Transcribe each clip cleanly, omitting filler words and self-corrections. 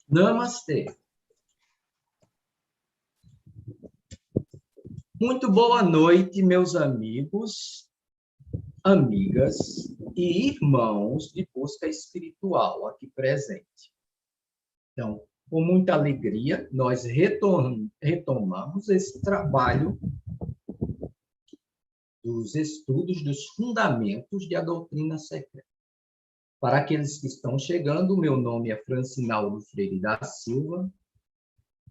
Namastê. Muito boa noite, meus amigos, amigas e irmãos de busca espiritual aqui presente. Então, com muita alegria, nós retomamos esse trabalho dos estudos dos fundamentos da doutrina secreta. Para aqueles que estão chegando, meu nome é Francinaldo Freire da Silva,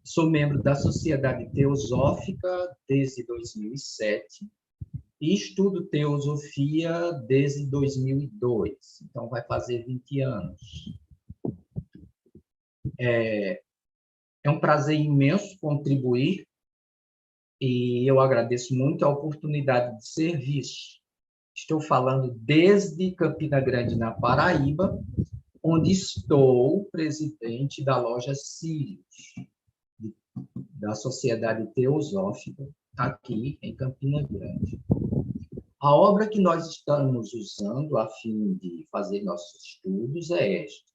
sou membro da Sociedade Teosófica desde 2007 e estudo teosofia desde 2002, então vai fazer 20 anos. É um prazer imenso contribuir e eu agradeço muito a oportunidade de serviço. Estou falando desde Campina Grande, na Paraíba, onde estou presidente da loja Sirius, da Sociedade Teosófica, aqui em Campina Grande. A obra que nós estamos usando a fim de fazer nossos estudos é esta,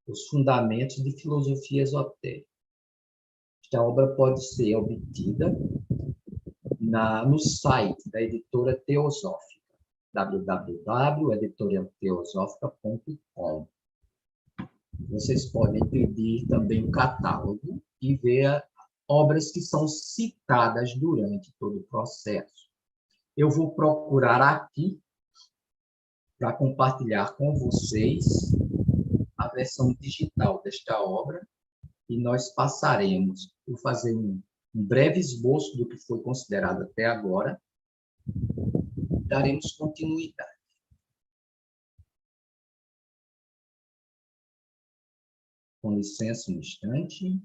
Os Fundamentos de Filosofia Esotérica. Esta obra pode ser obtida no site da editora Teosófica, www.editorialteosófica.com. Vocês podem pedir também o catálogo e ver obras que são citadas durante todo o processo. Eu vou procurar aqui para compartilhar com vocês a versão digital desta obra e nós passaremos por fazer um breve esboço do que foi considerado até agora. Daremos continuidade. Com licença, um instante.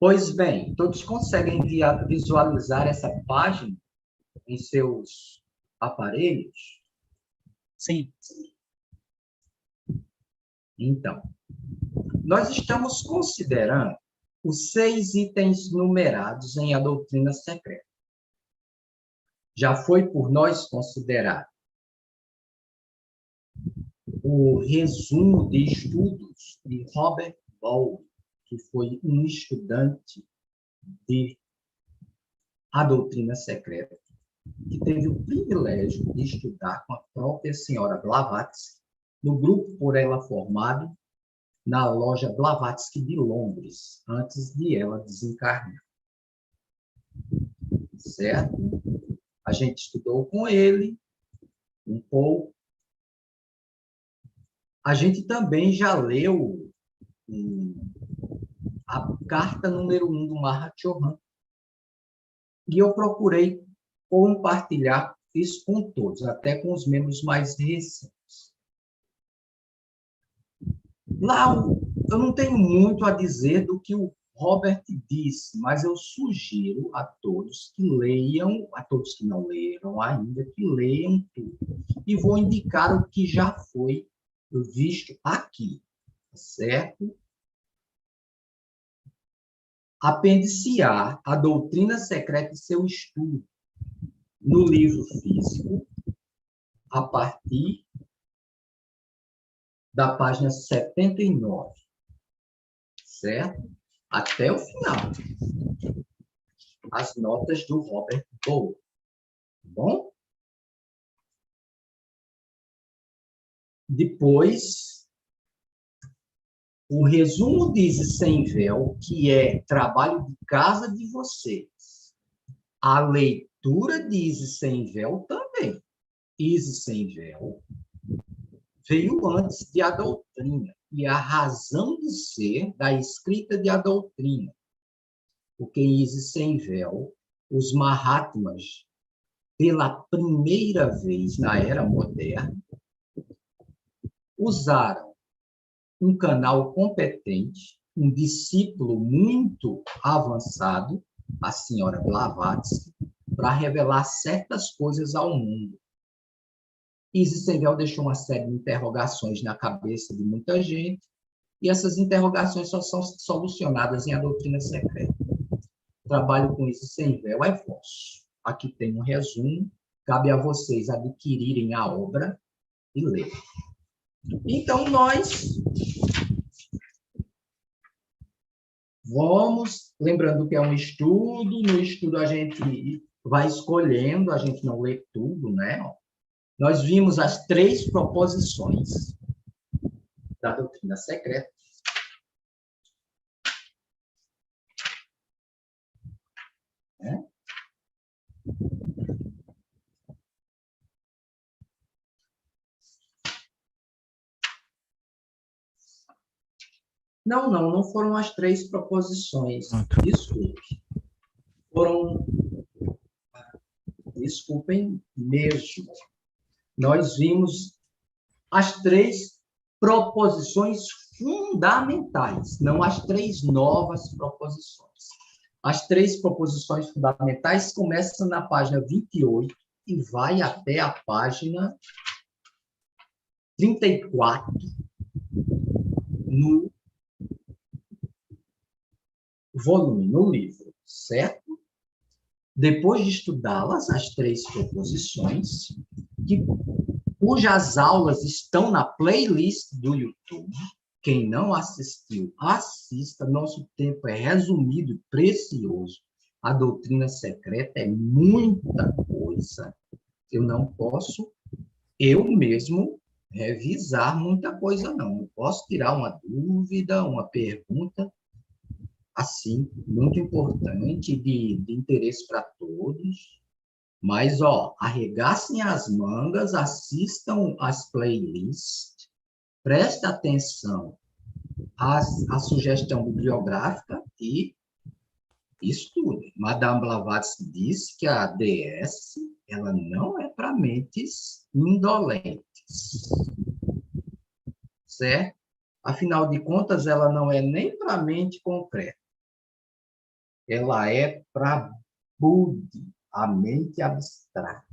Pois bem, todos conseguem visualizar essa página em seus aparelhos? Sim. Então, nós estamos considerando os 6 itens numerados em A Doutrina Secreta. Já foi por nós considerado o resumo de estudos de Robert Ball, que foi um estudante de A Doutrina Secreta, que teve o privilégio de estudar com a própria senhora Blavatsky, no grupo por ela formado na loja Blavatsky de Londres, antes de ela desencarnar. Certo? A gente estudou com ele um pouco. A gente também já leu a carta número 1 do Mahachohan. E eu procurei compartilhar isso com todos, até com os membros mais recentes. Lá, eu não tenho muito a dizer do que o Robert disse, mas eu sugiro a todos que leiam, a todos que não leram ainda, que leiam tudo. E vou indicar o que já foi visto aqui, certo? Apêndice A, A Doutrina Secreta e seu estudo, no livro físico, a partir da página 79, certo? Até o final. as notas do Robert Bowen, tá bom? Depois, o resumo de Easy Sem Véu, que é trabalho de casa de vocês. A leitura de Easy Sem Véu também. Easy Sem Véu veio antes de A Doutrina, e a razão de ser da escrita de A Doutrina. Porque em Easy Sem Véu, os Mahatmas, pela primeira vez na era moderna, usaram um canal competente, um discípulo muito avançado, a senhora Blavatsky, para revelar certas coisas ao mundo. Easy Sem Véu deixou uma série de interrogações na cabeça de muita gente, e essas interrogações só são solucionadas em A Doutrina Secreta. O trabalho com Easy Sem Véu é vosso. Aqui tem um resumo, cabe a vocês adquirirem a obra e ler. Então, nós vamos, lembrando que é um estudo, no estudo a gente vai escolhendo, a gente não lê tudo, né? Nós vimos as 3 proposições da doutrina secreta. Né? Não foram as 3 proposições. Desculpe. Desculpem mesmo. Nós vimos as 3 proposições fundamentais, não as 3 novas proposições. As 3 proposições fundamentais começam na página 28 e vai até a página 34 no volume, no livro, certo? Depois de estudá-las, as 3 proposições, cujas aulas estão na playlist do YouTube. Quem não assistiu, assista. Nosso tempo é resumido e precioso. A doutrina secreta é muita coisa. Eu não posso, eu mesmo, revisar muita coisa, não. Eu posso tirar uma dúvida, uma pergunta, assim, muito importante, de interesse para todos. Mas, arregassem as mangas, assistam as playlists, preste atenção à sugestão bibliográfica e estudem. Madame Blavatsky disse que a DS ela não é para mentes indolentes, certo? Afinal de contas, ela não é nem para mente concreta. Ela é para Buddhi, a mente abstrata.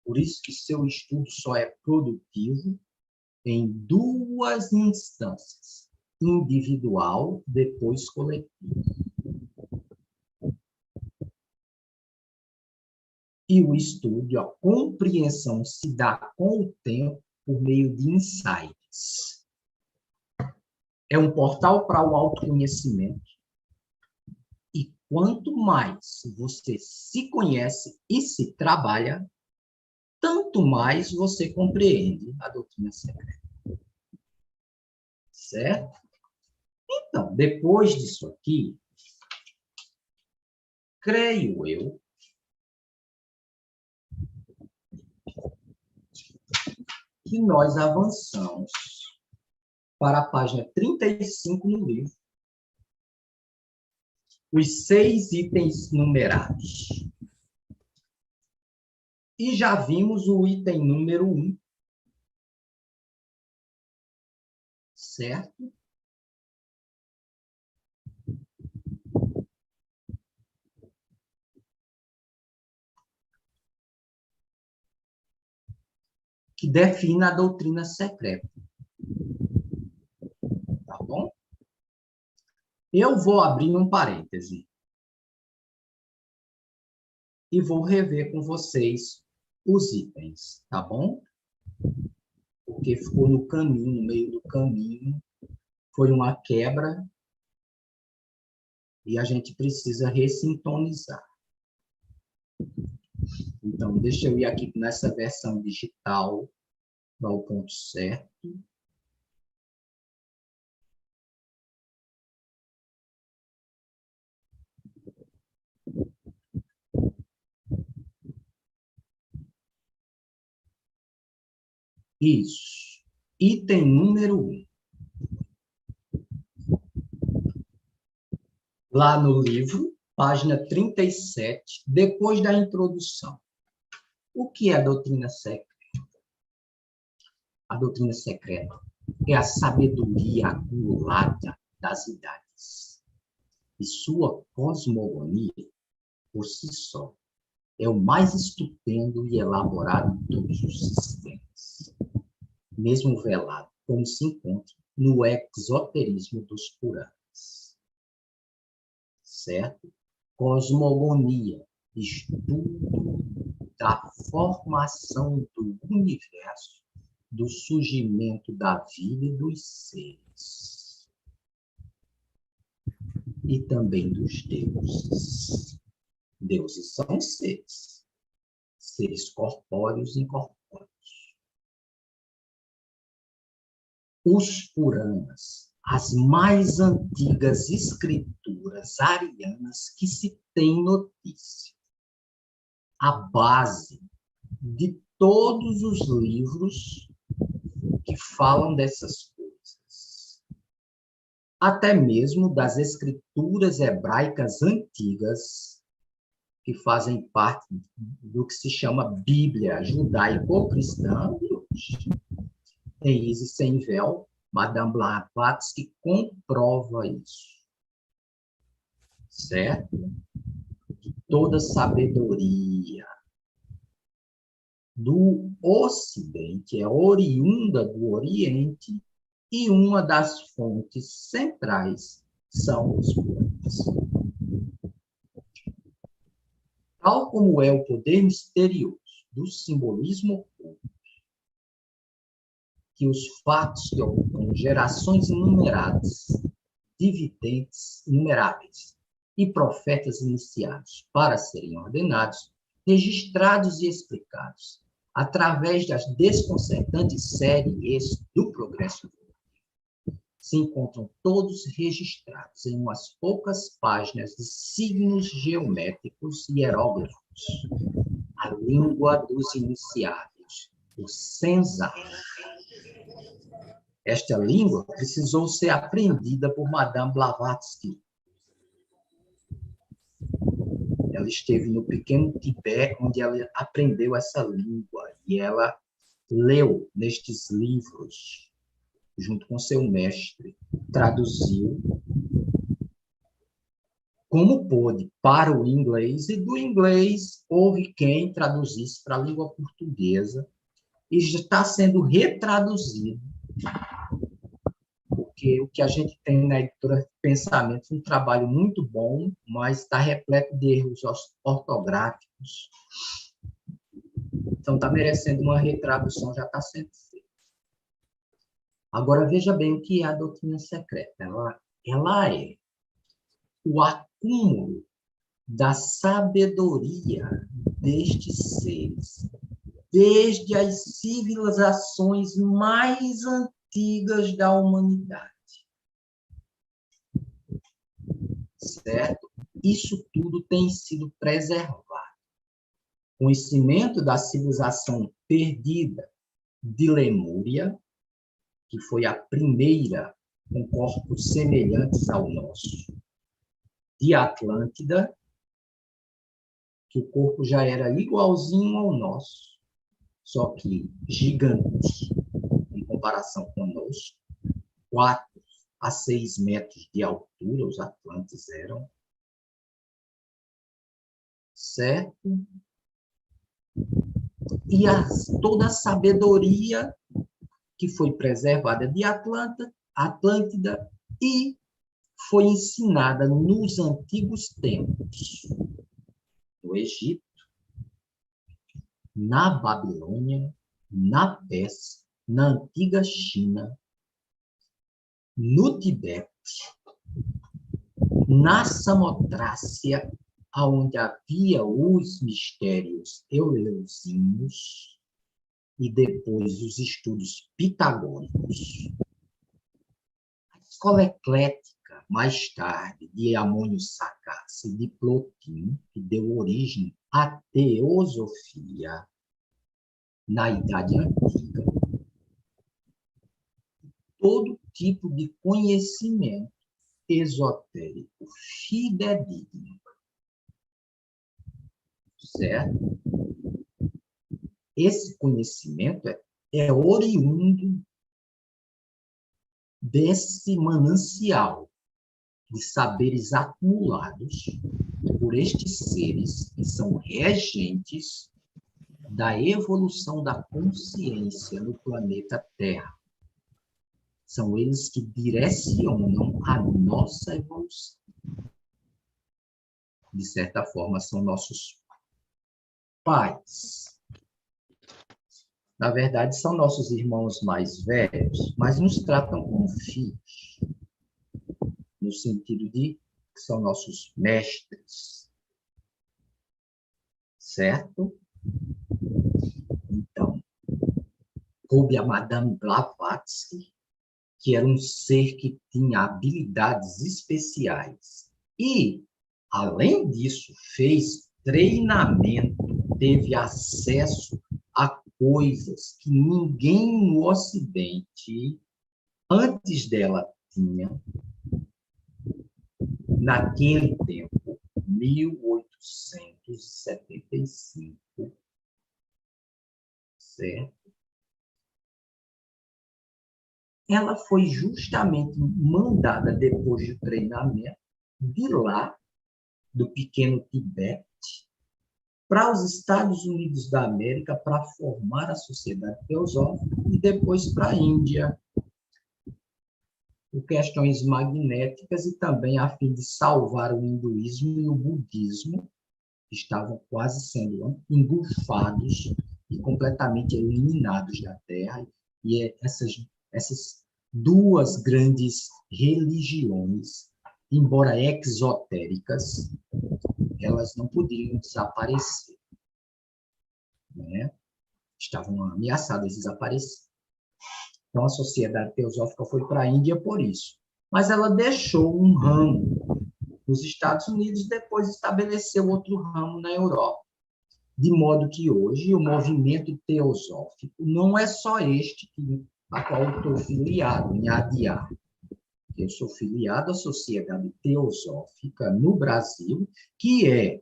Por isso que seu estudo só é produtivo em 2 instâncias, individual, depois coletivo. E o estudo, a compreensão se dá com o tempo por meio de insights. É um portal para o autoconhecimento. E quanto mais você se conhece e se trabalha, tanto mais você compreende a doutrina secreta. Certo? Então, depois disso aqui, creio eu, que nós avançamos para a página 35 no livro, os 6 itens numerados. E já vimos o item número 1, certo? Que define a doutrina secreta. Tá bom? Eu vou abrir um parêntese e vou rever com vocês os itens, tá bom? Porque ficou no caminho, no meio do caminho, foi uma quebra e a gente precisa ressintonizar. Então, deixa eu ir aqui nessa versão digital para o ponto certo. Isso. Item número 1. Lá no livro, página 37, depois da introdução. O que é a doutrina secreta? A doutrina secreta é a sabedoria acumulada das idades. E sua cosmogonia, por si só, é o mais estupendo e elaborado de todos os sistemas, mesmo velado, como se encontra no exoterismo dos Puranas. Certo? Cosmogonia, estudo da formação do universo, do surgimento da vida e dos seres. E também dos deuses. Deuses são seres. Seres corpóreos e incorpóreos. Os Puranas, as mais antigas escrituras arianas que se tem notícia. A base de todos os livros que falam dessas coisas. Até mesmo das escrituras hebraicas antigas, que fazem parte do que se chama Bíblia judaico-cristã de hoje. Tem Isis Sem Véu, Madame Blavatsky comprova isso. Certo? Toda sabedoria do Ocidente é oriunda do Oriente e uma das fontes centrais são os Puranas. Tal como é o poder misterioso do simbolismo oculto, que os fatos que ocupam gerações inumeradas, dividentes inumeráveis e profetas iniciados para serem ordenados, registrados e explicados através das desconcertantes séries do progresso evolutivo, se encontram todos registrados em umas poucas páginas de signos geométricos e hieróglifos, a língua dos iniciados, o Senzala. Esta língua precisou ser aprendida por Madame Blavatsky. Ela esteve no pequeno Tibete, onde ela aprendeu essa língua, e ela leu nestes livros, junto com seu mestre, traduziu como pôde para o inglês, e do inglês houve quem traduzisse para a língua portuguesa, e já está sendo retraduzido, porque o que a gente tem na editora Pensamento é um trabalho muito bom, mas está repleto de erros ortográficos. Então, está merecendo uma retradução, já está sendo feita. Agora, veja bem o que é a doutrina secreta. Ela é o acúmulo da sabedoria destes seres, desde as civilizações mais antigas da humanidade. Certo? Isso tudo tem sido preservado. O conhecimento da civilização perdida de Lemúria, que foi a primeira com corpos semelhantes ao nosso, de Atlântida, que o corpo já era igualzinho ao nosso, só que gigante em comparação conosco, 4 a 6 metros de altura, os Atlantes eram, certo? E toda a sabedoria que foi preservada de Atlântida e foi ensinada nos antigos tempos, no Egito, na Babilônia, na Pérsia, na antiga China, no Tibete, na Samotrácia, onde havia os mistérios eleusinos e depois os estudos pitagóricos. A escola eclética, mais tarde, de Amônio Saccas e de Plotin, que deu origem à teosofia na Idade Antiga, todo tipo de conhecimento esotérico fidedigno, certo? Esse conhecimento é oriundo desse manancial de saberes acumulados por estes seres que são regentes da evolução da consciência no planeta Terra. São eles que direcionam a nossa evolução. De certa forma, são nossos pais. Na verdade, são nossos irmãos mais velhos, mas nos tratam como filhos, no sentido de que são nossos mestres. Certo? Então, coube a Madame Blavatsky, que era um ser que tinha habilidades especiais. E, além disso, fez treinamento, teve acesso a coisas que ninguém no Ocidente, antes dela, tinha, naquele tempo, 1875, certo? Ela foi justamente mandada, depois do treinamento, de lá, do pequeno Tibete, para os Estados Unidos da América, para formar a Sociedade Teosófica, e depois para a Índia, por questões magnéticas e também a fim de salvar o hinduísmo e o budismo, que estavam quase sendo engolfados e completamente eliminados da Terra, e essas duas grandes religiões, embora exotéricas, elas não podiam desaparecer, né? Estavam ameaçadas de desaparecer. Então, a Sociedade Teosófica foi para a Índia por isso. Mas ela deixou um ramo nos Estados Unidos, depois estabeleceu outro ramo na Europa. De modo que hoje o movimento teosófico não é só este a qual eu estou filiado, em ADIA. Eu sou filiado à Sociedade Teosófica no Brasil, que é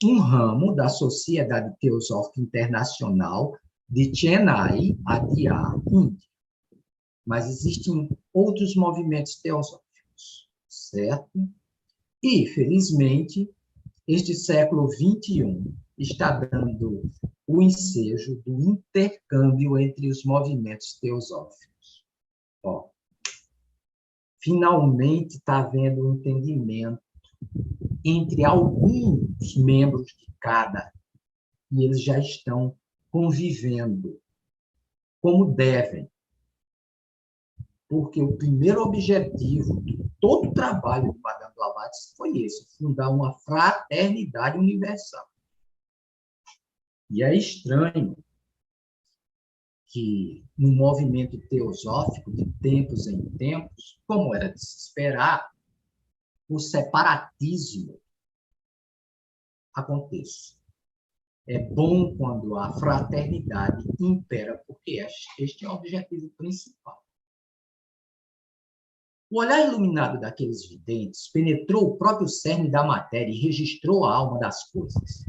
um ramo da Sociedade Teosófica Internacional de Chennai, ADIA, Índia. Mas existem outros movimentos teosóficos, certo? E, felizmente, este século XXI está dando o ensejo do intercâmbio entre os movimentos teosóficos. Ó, finalmente está havendo um entendimento entre alguns membros de cada, e eles já estão convivendo como devem. Porque o primeiro objetivo de todo o trabalho de Madame Blavatsky foi esse, fundar uma fraternidade universal. E é estranho que, no movimento teosófico, de tempos em tempos, como era de se esperar, o separatismo aconteça. É bom quando a fraternidade impera, porque este é o objetivo principal. O olhar iluminado daqueles videntes penetrou o próprio cerne da matéria e registrou a alma das coisas.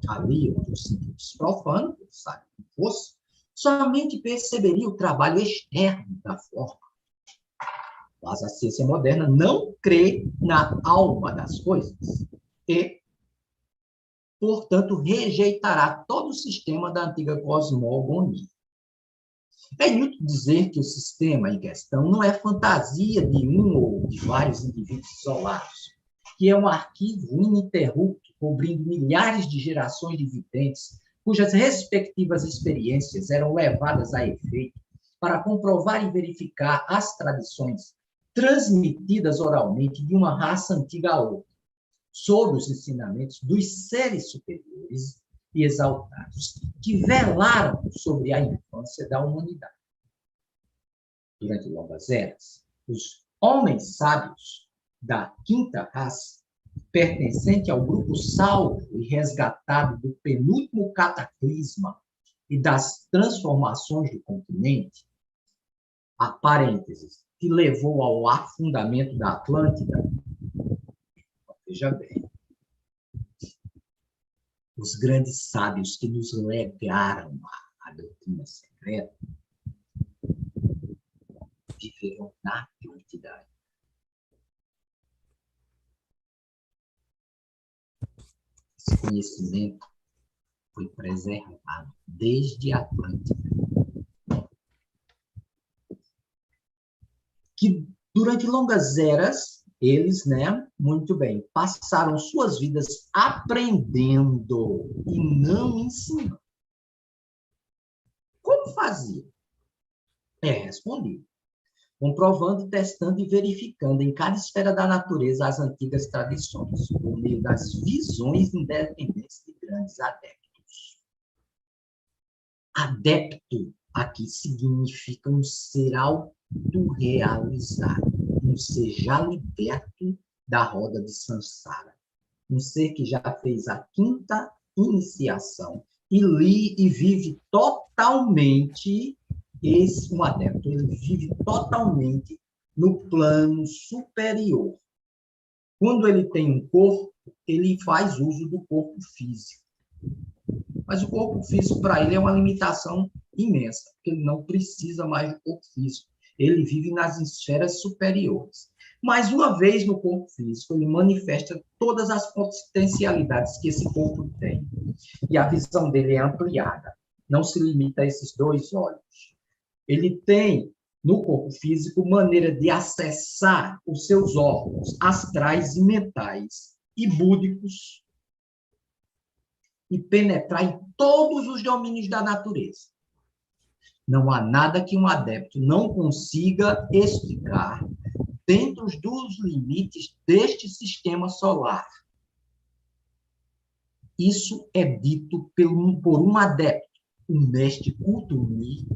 Ali, onde os sentidos profanos, sabe que fosse, somente perceberia o trabalho externo da forma. Mas a ciência moderna não crê na alma das coisas e, portanto, rejeitará todo o sistema da antiga cosmogonia. É inútil dizer que o sistema em questão não é fantasia de um ou de vários indivíduos isolados, que é um arquivo ininterrupto cobrindo milhares de gerações de videntes, cujas respectivas experiências eram levadas a efeito para comprovar e verificar as tradições transmitidas oralmente de uma raça antiga a outra, sobre os ensinamentos dos seres superiores e exaltados, que velaram sobre a infância da humanidade. Durante longas eras, os homens sábios da quinta raça, pertencente ao grupo salvo e resgatado do penúltimo cataclisma e das transformações do continente, a parênteses, que levou ao afundamento da Atlântida, veja bem, os grandes sábios que nos legaram a doutrina secreta viveram na Atlântida. Esse conhecimento foi preservado desde a Atlântida. Que durante longas eras, eles, muito bem, passaram suas vidas aprendendo e não ensinando. Como faziam? Respondido. Comprovando, testando e verificando em cada esfera da natureza as antigas tradições, por meio das visões independentes de grandes adeptos. Adepto aqui significa um ser autorrealizado, um ser já liberto da roda de Sansara, um ser que já fez a quinta iniciação e vive totalmente, um adepto, ele vive totalmente no plano superior. Quando ele tem um corpo, ele faz uso do corpo físico. Mas o corpo físico, para ele, é uma limitação imensa, porque ele não precisa mais do corpo físico. Ele vive nas esferas superiores. Mas, uma vez no corpo físico, ele manifesta todas as potencialidades que esse corpo tem. E a visão dele é ampliada. Não se limita a esses dois olhos. Ele tem, no corpo físico, maneira de acessar os seus órgãos astrais e mentais e búdicos e penetrar em todos os domínios da natureza. Não há nada que um adepto não consiga explicar dentro dos limites deste sistema solar. Isso é dito por um adepto, o mestre Kuthumi,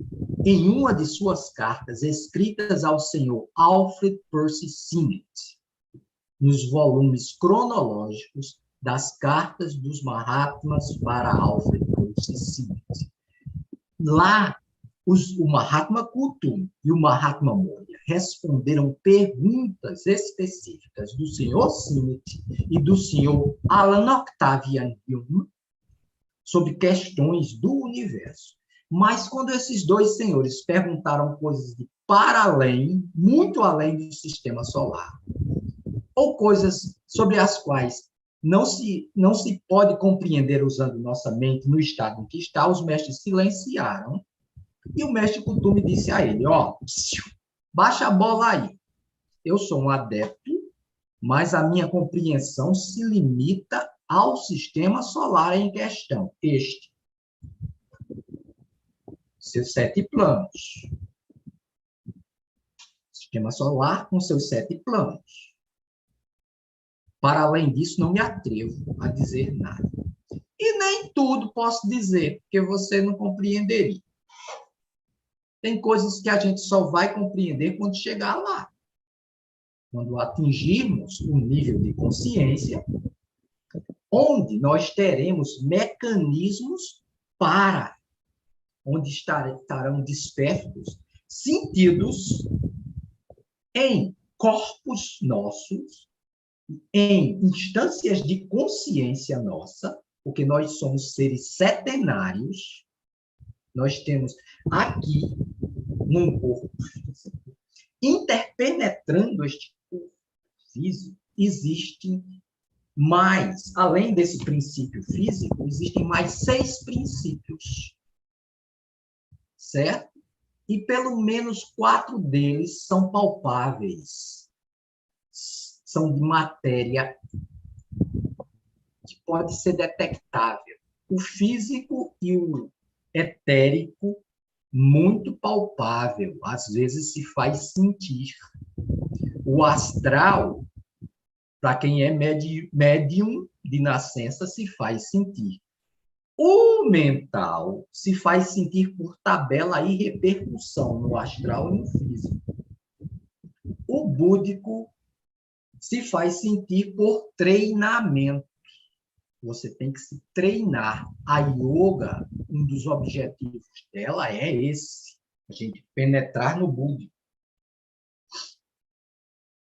em uma de suas cartas escritas ao senhor Alfred Percy Simmet, nos volumes cronológicos das cartas dos Mahatmas para Alfred Percy Simmet. Lá, o Mahatma Kuthumi e o Mahatma Moria responderam perguntas específicas do senhor Simmet e do senhor Alan Octavian Hume sobre questões do universo. Mas quando esses dois senhores perguntaram coisas de para além, muito além do sistema solar, ou coisas sobre as quais não se pode compreender usando nossa mente no estado em que está, os mestres silenciaram, e o mestre Kuthumi disse a ele, baixa a bola aí. Eu sou um adepto, mas a minha compreensão se limita ao sistema solar em questão, seus 7 planos. Sistema solar com seus 7 planos. Para além disso, não me atrevo a dizer nada. E nem tudo posso dizer, porque você não compreenderia. Tem coisas que a gente só vai compreender quando chegar lá. Quando atingirmos um nível de consciência, onde nós teremos mecanismos onde estarão despertos sentidos em corpos nossos, em instâncias de consciência nossa, porque nós somos seres setenários, nós temos aqui, num corpo físico, interpenetrando este corpo físico, existem mais, além desse princípio físico, existem mais 6 princípios, certo? E pelo menos 4 deles são palpáveis, são de matéria que pode ser detectável. O físico e o etérico, muito palpável, às vezes se faz sentir. O astral, para quem é médium de nascença, se faz sentir. O mental se faz sentir por tabela e repercussão no astral e no físico. O búdico se faz sentir por treinamento. Você tem que se treinar. A yoga, um dos objetivos dela é esse, a gente penetrar no búdico.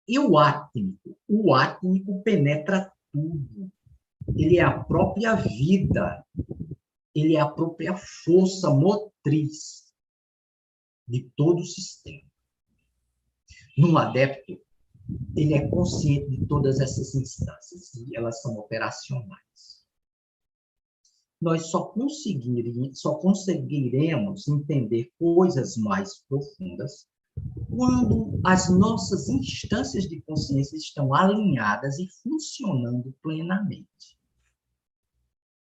E o átmico? O átmico penetra tudo. Ele é a própria vida. Ele é a própria força motriz de todo o sistema. Num adepto, ele é consciente de todas essas instâncias e elas são operacionais. Nós só conseguiremos entender coisas mais profundas quando as nossas instâncias de consciência estão alinhadas e funcionando plenamente.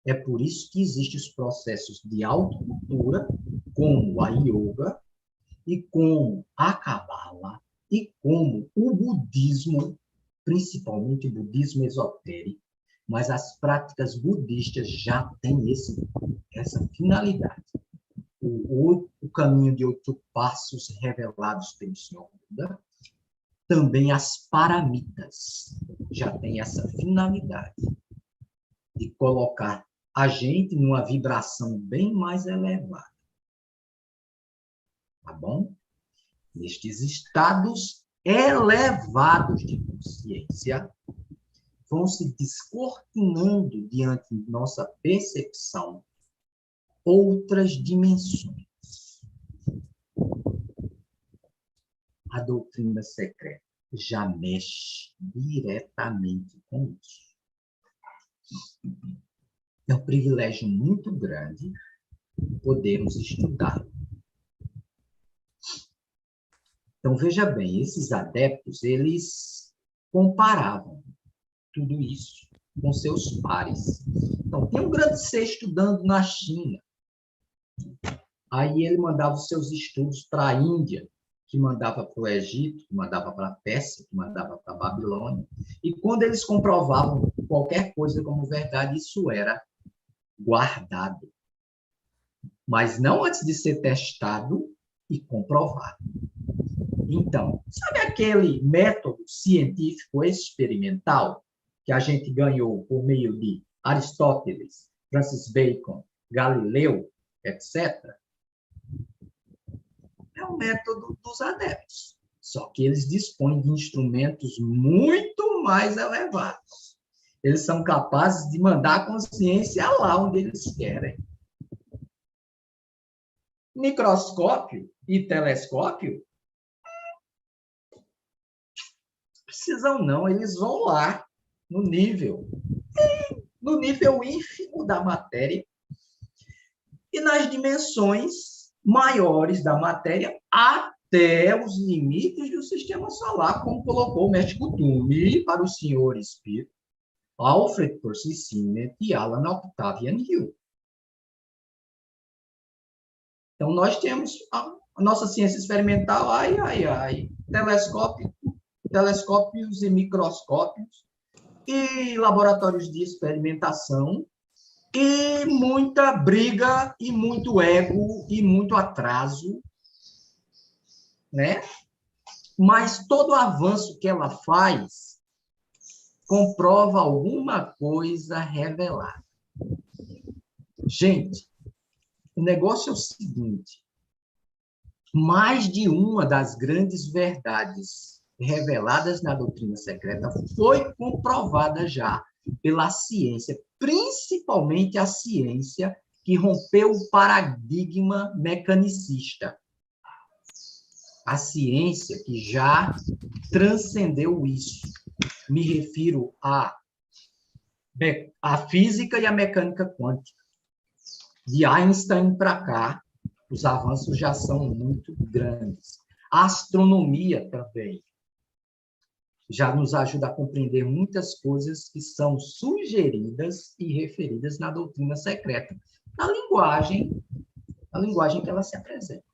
É por isso que existem os processos de autocultura, como a yoga, e como a cabala, e como o budismo, principalmente o budismo esotérico, mas as práticas budistas já têm essa finalidade. O caminho de 8 passos revelados pelo Senhor Buda, também as paramitas já têm essa finalidade de colocar a gente numa vibração bem mais elevada. Tá bom? Nestes estados elevados de consciência, vão se descortinando diante de nossa percepção outras dimensões. A doutrina secreta já mexe diretamente com isso. É um privilégio muito grande podermos estudar. Então, veja bem, esses adeptos, eles comparavam tudo isso com seus pares. Então, tem um grande ser estudando na China. Aí ele mandava os seus estudos para a Índia, que mandava para o Egito, que mandava para a Pérsia, que mandava para a Babilônia. E quando eles comprovavam qualquer coisa como verdade, isso era guardado. Mas não antes de ser testado e comprovado. Então, sabe aquele método científico experimental que a gente ganhou por meio de Aristóteles, Francis Bacon, Galileu, etc.? É o método dos adeptos. Só que eles dispõem de instrumentos muito mais elevados. Eles são capazes de mandar a consciência lá onde eles querem. Microscópio e telescópio precisam não, eles vão lá no nível ínfimo da matéria e nas dimensões maiores da matéria até os limites do sistema solar, como colocou o mestre Kuthumi para o senhor espírito Alfred Percy Simnett e Alan Octavian Hill. Então, nós temos a nossa ciência experimental, telescópios e microscópios, e laboratórios de experimentação, e muita briga, e muito ego, e muito atraso, né? Mas todo avanço que ela faz comprova alguma coisa revelada. Gente, o negócio é o seguinte: mais de uma das grandes verdades reveladas na doutrina secreta foi comprovada já pela ciência, principalmente a ciência que rompeu o paradigma mecanicista. A ciência que já transcendeu isso. Me refiro à física e à mecânica quântica. De Einstein para cá, os avanços já são muito grandes. A astronomia também já nos ajuda a compreender muitas coisas que são sugeridas e referidas na doutrina secreta, na linguagem que ela se apresenta.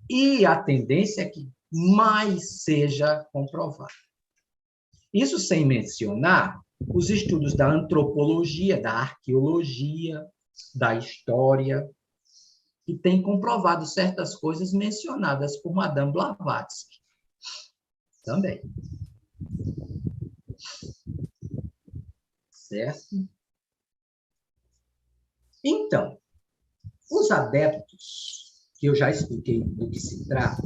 E a tendência é que mais seja comprovado. Isso sem mencionar os estudos da antropologia, da arqueologia, da história, que têm comprovado certas coisas mencionadas por Madame Blavatsky também. Certo? Então, os adeptos, que eu já expliquei do que se trata,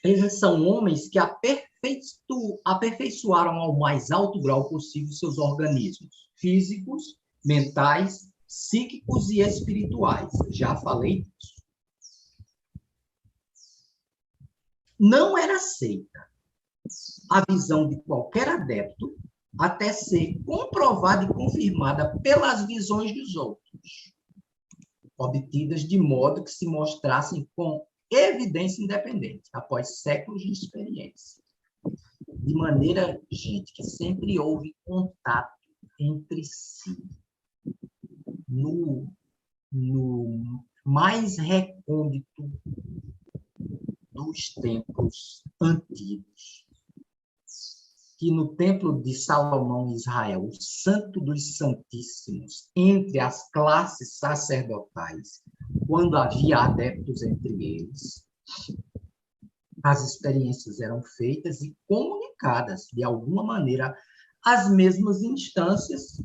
eles são homens que aperfeiçoaram ao mais alto grau possível seus organismos físicos, mentais, psíquicos e espirituais. Já falei disso. Não era aceita a visão de qualquer adepto até ser comprovada e confirmada pelas visões dos outros, obtidas de modo que se mostrassem com evidência independente, após séculos de experiência. De maneira, gente, que sempre houve contato entre si. No mais recôndito dos tempos antigos, que no templo de Salomão em Israel, o santo dos santíssimos, entre as classes sacerdotais, quando havia adeptos entre eles, as experiências eram feitas e comunicadas, de alguma maneira, às mesmas instâncias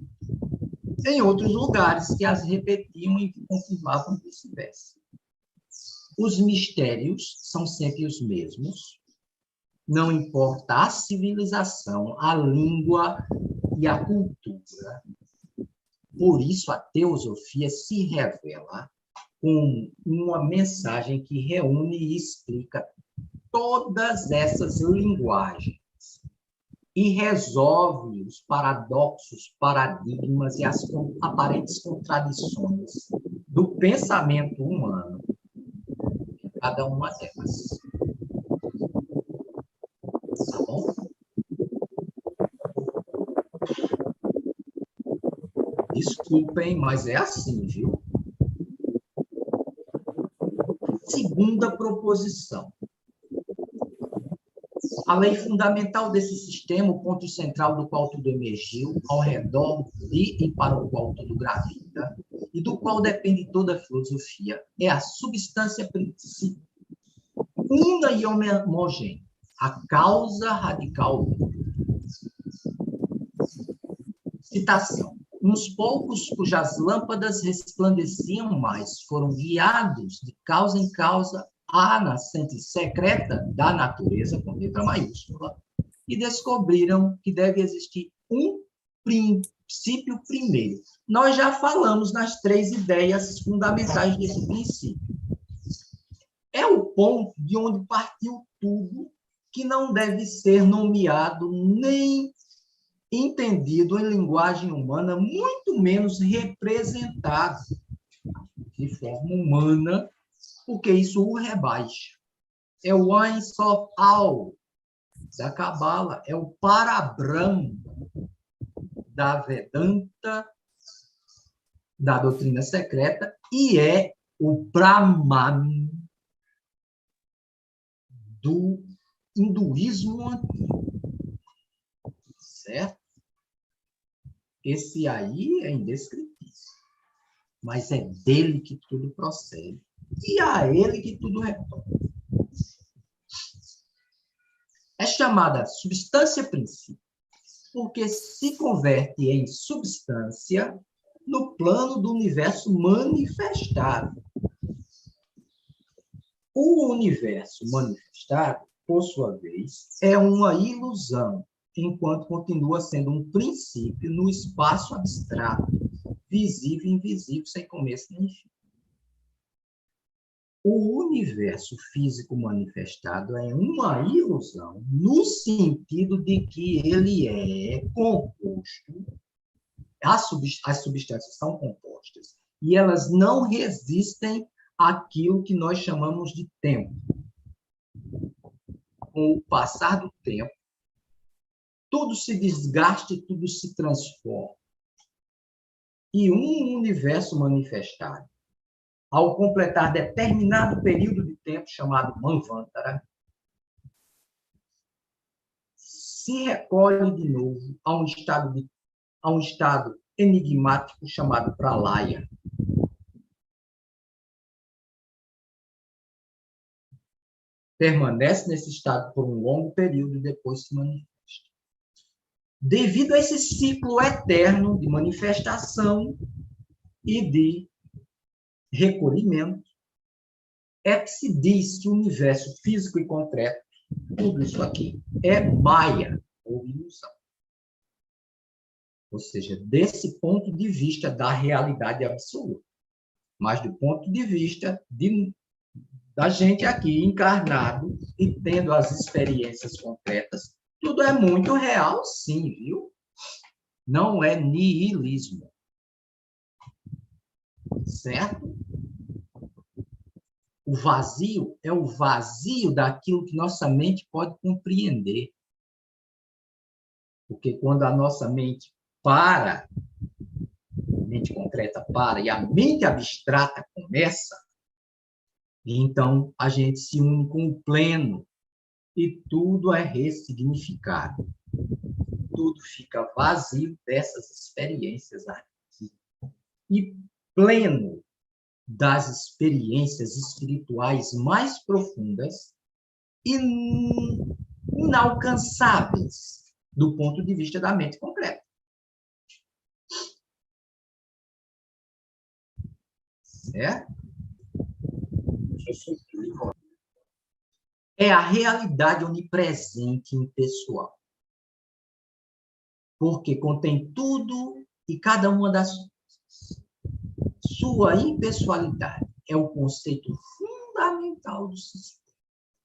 em outros lugares, que as repetiam e confirmavam vice-versa. Os mistérios são sempre os mesmos, não importa a civilização, a língua e a cultura. Por isso, a teosofia se revela com uma mensagem que reúne e explica todas essas linguagens e resolve os paradoxos, paradigmas e as aparentes contradições do pensamento humano, cada uma delas. Tá bom? Desculpem, mas é assim, viu? Segunda proposição. A lei fundamental desse sistema, o ponto central do qual tudo emergiu, ao redor de e para o qual tudo gravita, e do qual depende toda a filosofia, é a substância princípio, una e homogênea, a causa radical. Citação. Uns poucos cujas lâmpadas resplandeciam mais foram guiados de causa em causa à nascente secreta da natureza, com letra maiúscula, e descobriram que deve existir um princípio primeiro. Nós já falamos nas 3 ideias fundamentais desse princípio. É o ponto de onde partiu tudo, que não deve ser nomeado nem entendido em linguagem humana, muito menos representado de forma humana, porque isso o rebaixa. É o Ein Sof All da Cabala, é o Parabrahma da Vedanta, da doutrina secreta, e é o Brahman do hinduísmo antigo. Certo? Esse aí é indescritível. Mas é dele que tudo procede. E a ele que tudo retorna. É chamada substância princípio, porque se converte em substância no plano do universo manifestado. O universo manifestado, por sua vez, é uma ilusão, enquanto continua sendo um princípio no espaço abstrato, visível e invisível, sem começo nem fim. O universo físico manifestado é uma ilusão, no sentido de que ele é composto, as substâncias são compostas, e elas não resistem àquilo que nós chamamos de tempo. Com o passar do tempo, tudo se desgasta e tudo se transforma. E um universo manifestado, ao completar determinado período de tempo, chamado Manvantara, se recolhe de novo a um estado enigmático chamado Pralaya. Permanece nesse estado por um longo período e depois se manifesta. Devido a esse ciclo eterno de manifestação e de recolhimento, é que se diz que o universo físico e concreto, tudo isso aqui, é Maya, ou ilusão. Ou seja, desse ponto de vista da realidade absoluta. Mas do ponto de vista da gente aqui encarnado e tendo as experiências concretas, tudo é muito real, sim, viu? Não é nihilismo. Certo? O vazio é o vazio daquilo que nossa mente pode compreender. Porque quando a nossa mente para, a mente concreta para e a mente abstrata começa, então a gente se une com o pleno e tudo é ressignificado. Tudo fica vazio dessas experiências aqui. E pleno das experiências espirituais mais profundas e inalcançáveis do ponto de vista da mente concreta. Certo? É a realidade onipresente e impessoal. Porque contém tudo e cada uma das coisas. Sua impessoalidade é o conceito fundamental do sistema.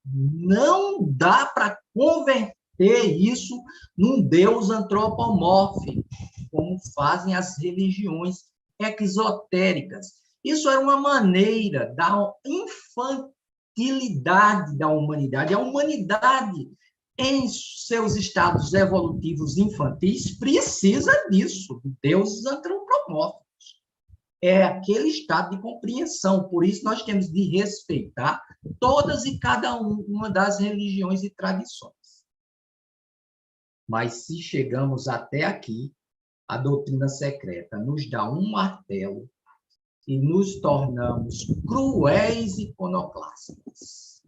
Não dá para converter isso num Deus antropomórfico, como fazem as religiões exotéricas. Isso era uma maneira da infantilidade da humanidade. A humanidade, em seus estados evolutivos infantis, precisa disso, de deuses antropomórficos. É aquele estado de compreensão. Por isso, nós temos de respeitar todas e cada uma das religiões e tradições. Mas se chegamos até aqui, a doutrina secreta nos dá um martelo e nos tornamos cruéis iconoclastas.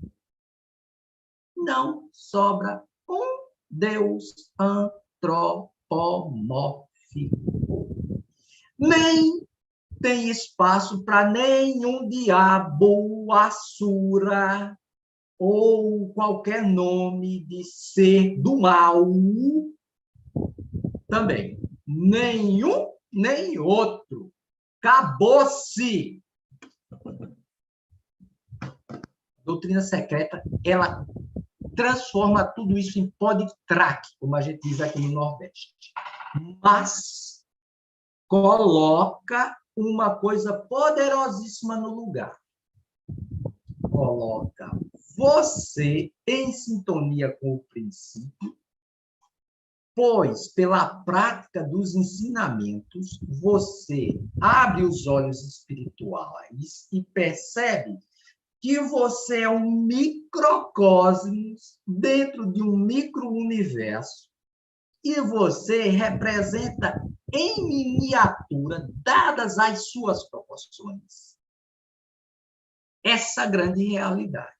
Não sobra um Deus antropomórfico. Nem tem espaço para nenhum diabo, assura ou qualquer nome de ser do mal também. Nenhum, nem outro. Acabou-se. Doutrina secreta, ela transforma tudo isso em pó de crack, como a gente diz aqui no Nordeste. Mas coloca uma coisa poderosíssima no lugar. Coloca você em sintonia com o princípio, pois, pela prática dos ensinamentos, você abre os olhos espirituais e percebe que você é um microcosmos dentro de um micro-universo e você representa em miniatura, dadas as suas proporções, essa grande realidade.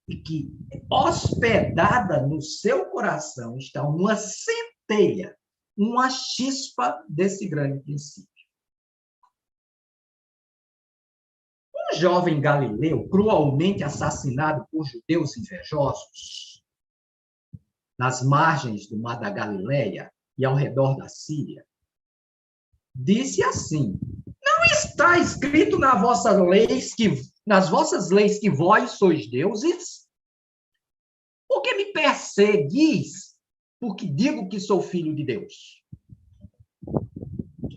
E que, hospedada no seu coração, está uma centelha, uma chispa desse grande princípio. Um jovem galileu, cruelmente assassinado por judeus invejosos, nas margens do Mar da Galileia e ao redor da Síria, disse assim: não está escrito nas vossas leis que vós sois deuses? Por que me perseguis porque digo que sou filho de Deus?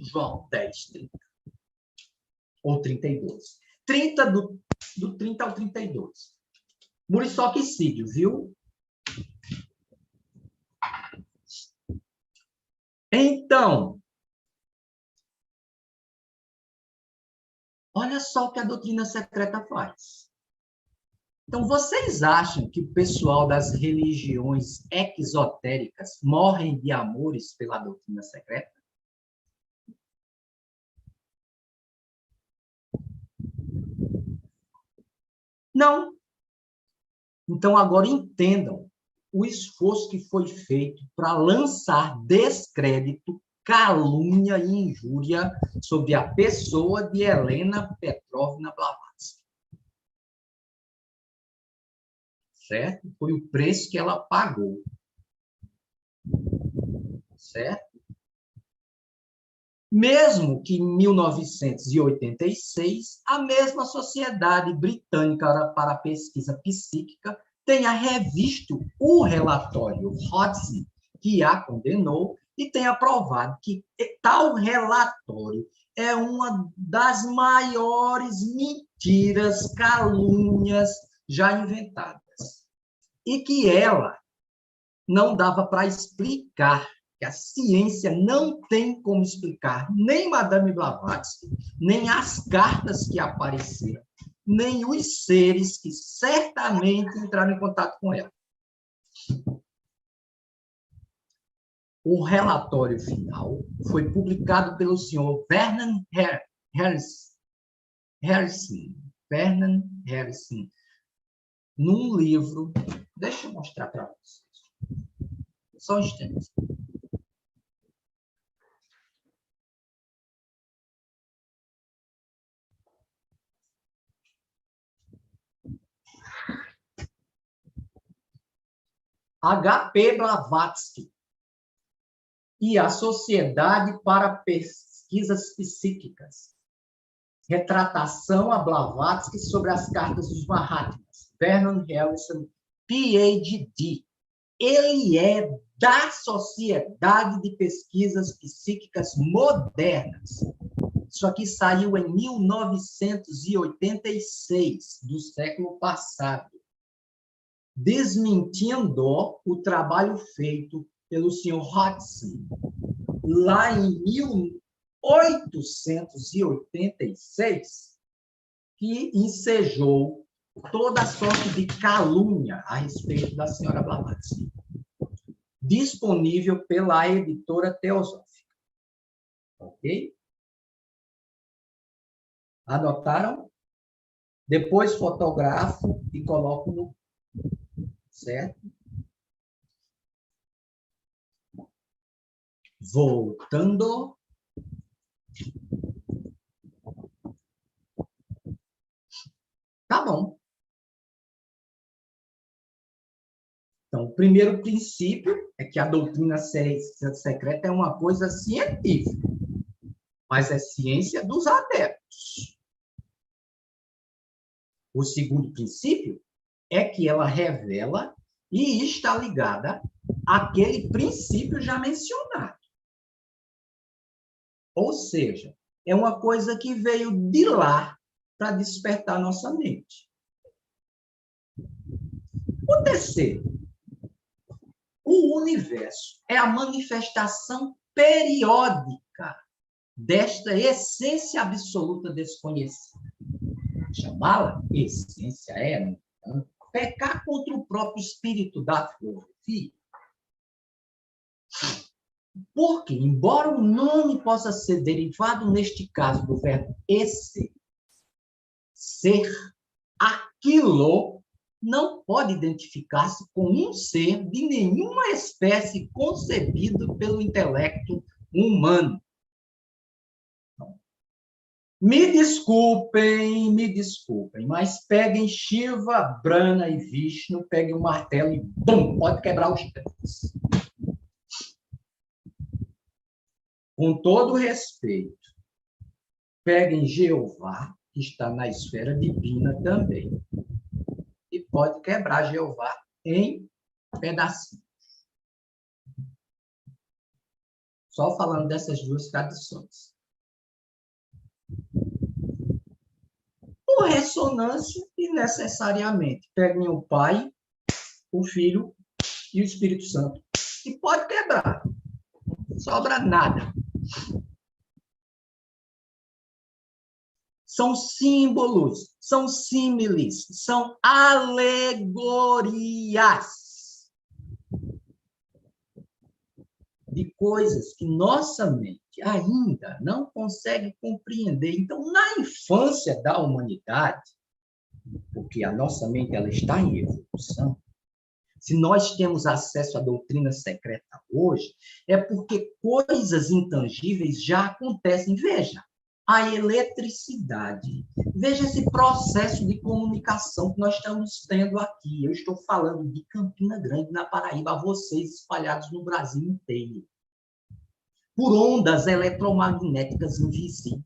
João 10, 30. Ou 32. 30 do 30 ao 32. Muriçoquicídio, viu? Então, Olha só o que a doutrina secreta faz. Então, vocês acham que o pessoal das religiões exotéricas morrem de amores pela doutrina secreta? Não. Então, agora entendam o esforço que foi feito para lançar descrédito, calúnia e injúria sobre a pessoa de Helena Petrovna Blavatsky. Certo? Foi o preço que ela pagou. Certo? Mesmo que em 1986, a mesma Sociedade Britânica para a Pesquisa Psíquica tenha revisto o relatório Hodgson, que a condenou, e tenha provado que tal relatório é uma das maiores mentiras, calúnias já inventadas. E que ela não dava para explicar, que a ciência não tem como explicar nem Madame Blavatsky, nem as cartas que apareceram, nem os seres que certamente entraram em contato com ela. O relatório final foi publicado pelo senhor Vernon Harrison, num livro. Deixa eu mostrar para vocês. Só um instante. H.P. Blavatsky e a Sociedade para Pesquisas Psíquicas. Retratação a Blavatsky sobre as cartas dos Mahatmas. Vernon Harrison, Ph.D. Ele é da Sociedade de Pesquisas Psíquicas Modernas. Isso aqui saiu em 1986, do século passado, desmentindo o trabalho feito pelo Sr. Hodgson, lá em 1886, que ensejou toda a sorte de calúnia a respeito da senhora Blavatsky, disponível pela editora Teosófica. Ok? Anotaram? Depois fotografo e coloco no... Certo? Voltando. Tá bom. Então, o primeiro princípio é que a doutrina secreta é uma coisa científica, mas é ciência dos adeptos. O segundo princípio é que ela revela e está ligada àquele princípio já mencionado. Ou seja, é uma coisa que veio de lá para despertar nossa mente. O terceiro, o universo é a manifestação periódica desta essência absoluta desconhecida. Chamá-la essência é, no entanto, pecar contra o próprio espírito da filosofia. Porque, embora o nome possa ser derivado, neste caso, do verbo esse, ser, aquilo não pode identificar-se com um ser de nenhuma espécie concebido pelo intelecto humano. Me desculpem, mas peguem Shiva, Brahma e Vishnu, peguem o martelo e bum, pode quebrar os três. Com todo respeito, peguem Jeová, que está na esfera divina também, e pode quebrar Jeová em pedacinhos. Só falando dessas duas tradições. Por ressonância e necessariamente, peguem o Pai, o Filho e o Espírito Santo. E pode quebrar. Não sobra nada. São símbolos, são símiles, são alegorias de coisas que nossa mente ainda não consegue compreender. Então, na infância da humanidade, porque a nossa mente ela está em evolução, se nós temos acesso à doutrina secreta hoje, é porque coisas intangíveis já acontecem. Veja, a eletricidade. Veja esse processo de comunicação que nós estamos tendo aqui. Eu estou falando de Campina Grande, na Paraíba, a vocês espalhados no Brasil inteiro. Por ondas eletromagnéticas invisíveis.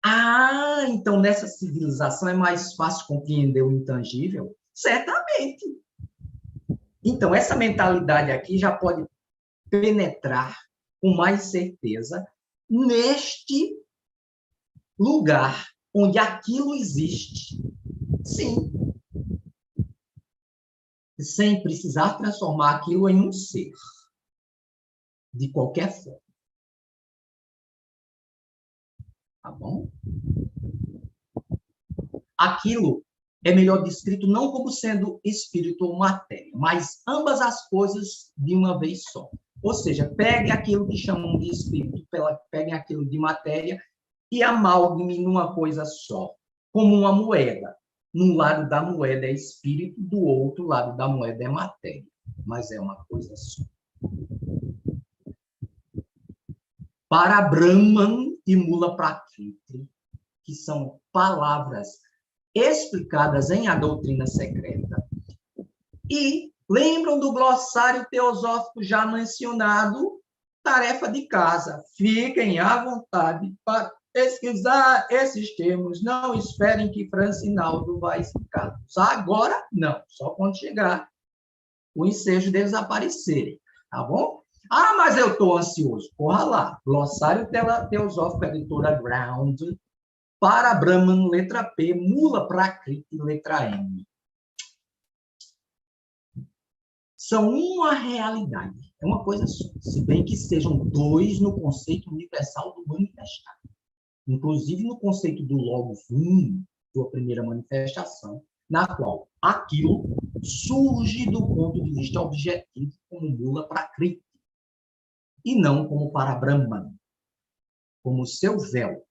Ah, então nessa civilização é mais fácil compreender o intangível? Certamente. Então, essa mentalidade aqui já pode penetrar com mais certeza neste lugar onde aquilo existe. Sim. Sem precisar transformar aquilo em um ser. De qualquer forma. Tá bom? Aquilo é melhor descrito não como sendo espírito ou matéria, mas ambas as coisas de uma vez só. Ou seja, pegue aquilo que chamam de espírito, pegue aquilo de matéria e amalgame numa coisa só, como uma moeda. Num lado da moeda é espírito, do outro lado da moeda é matéria, mas é uma coisa só. Para Brahman e Mula Prakriti, que são palavras explicadas em A Doutrina Secreta. E lembram do glossário teosófico já mencionado, tarefa de casa. Fiquem à vontade para pesquisar esses termos. Não esperem que Francinaldo vai explicar. Agora, não. Só quando chegar o ensejo deles aparecerem. Tá bom? Ah, mas eu estou ansioso. Corra lá. Glossário teosófico, editora Ground, para Brahman, letra P, Mula Prakriti, letra M. São uma realidade, é uma coisa só, se bem que sejam dois no conceito universal do manifestar. Inclusive no conceito do Logos um, sua primeira manifestação, na qual aquilo surge do ponto de vista objetivo como Mula Prakriti, e não como para Brahman, como seu véu,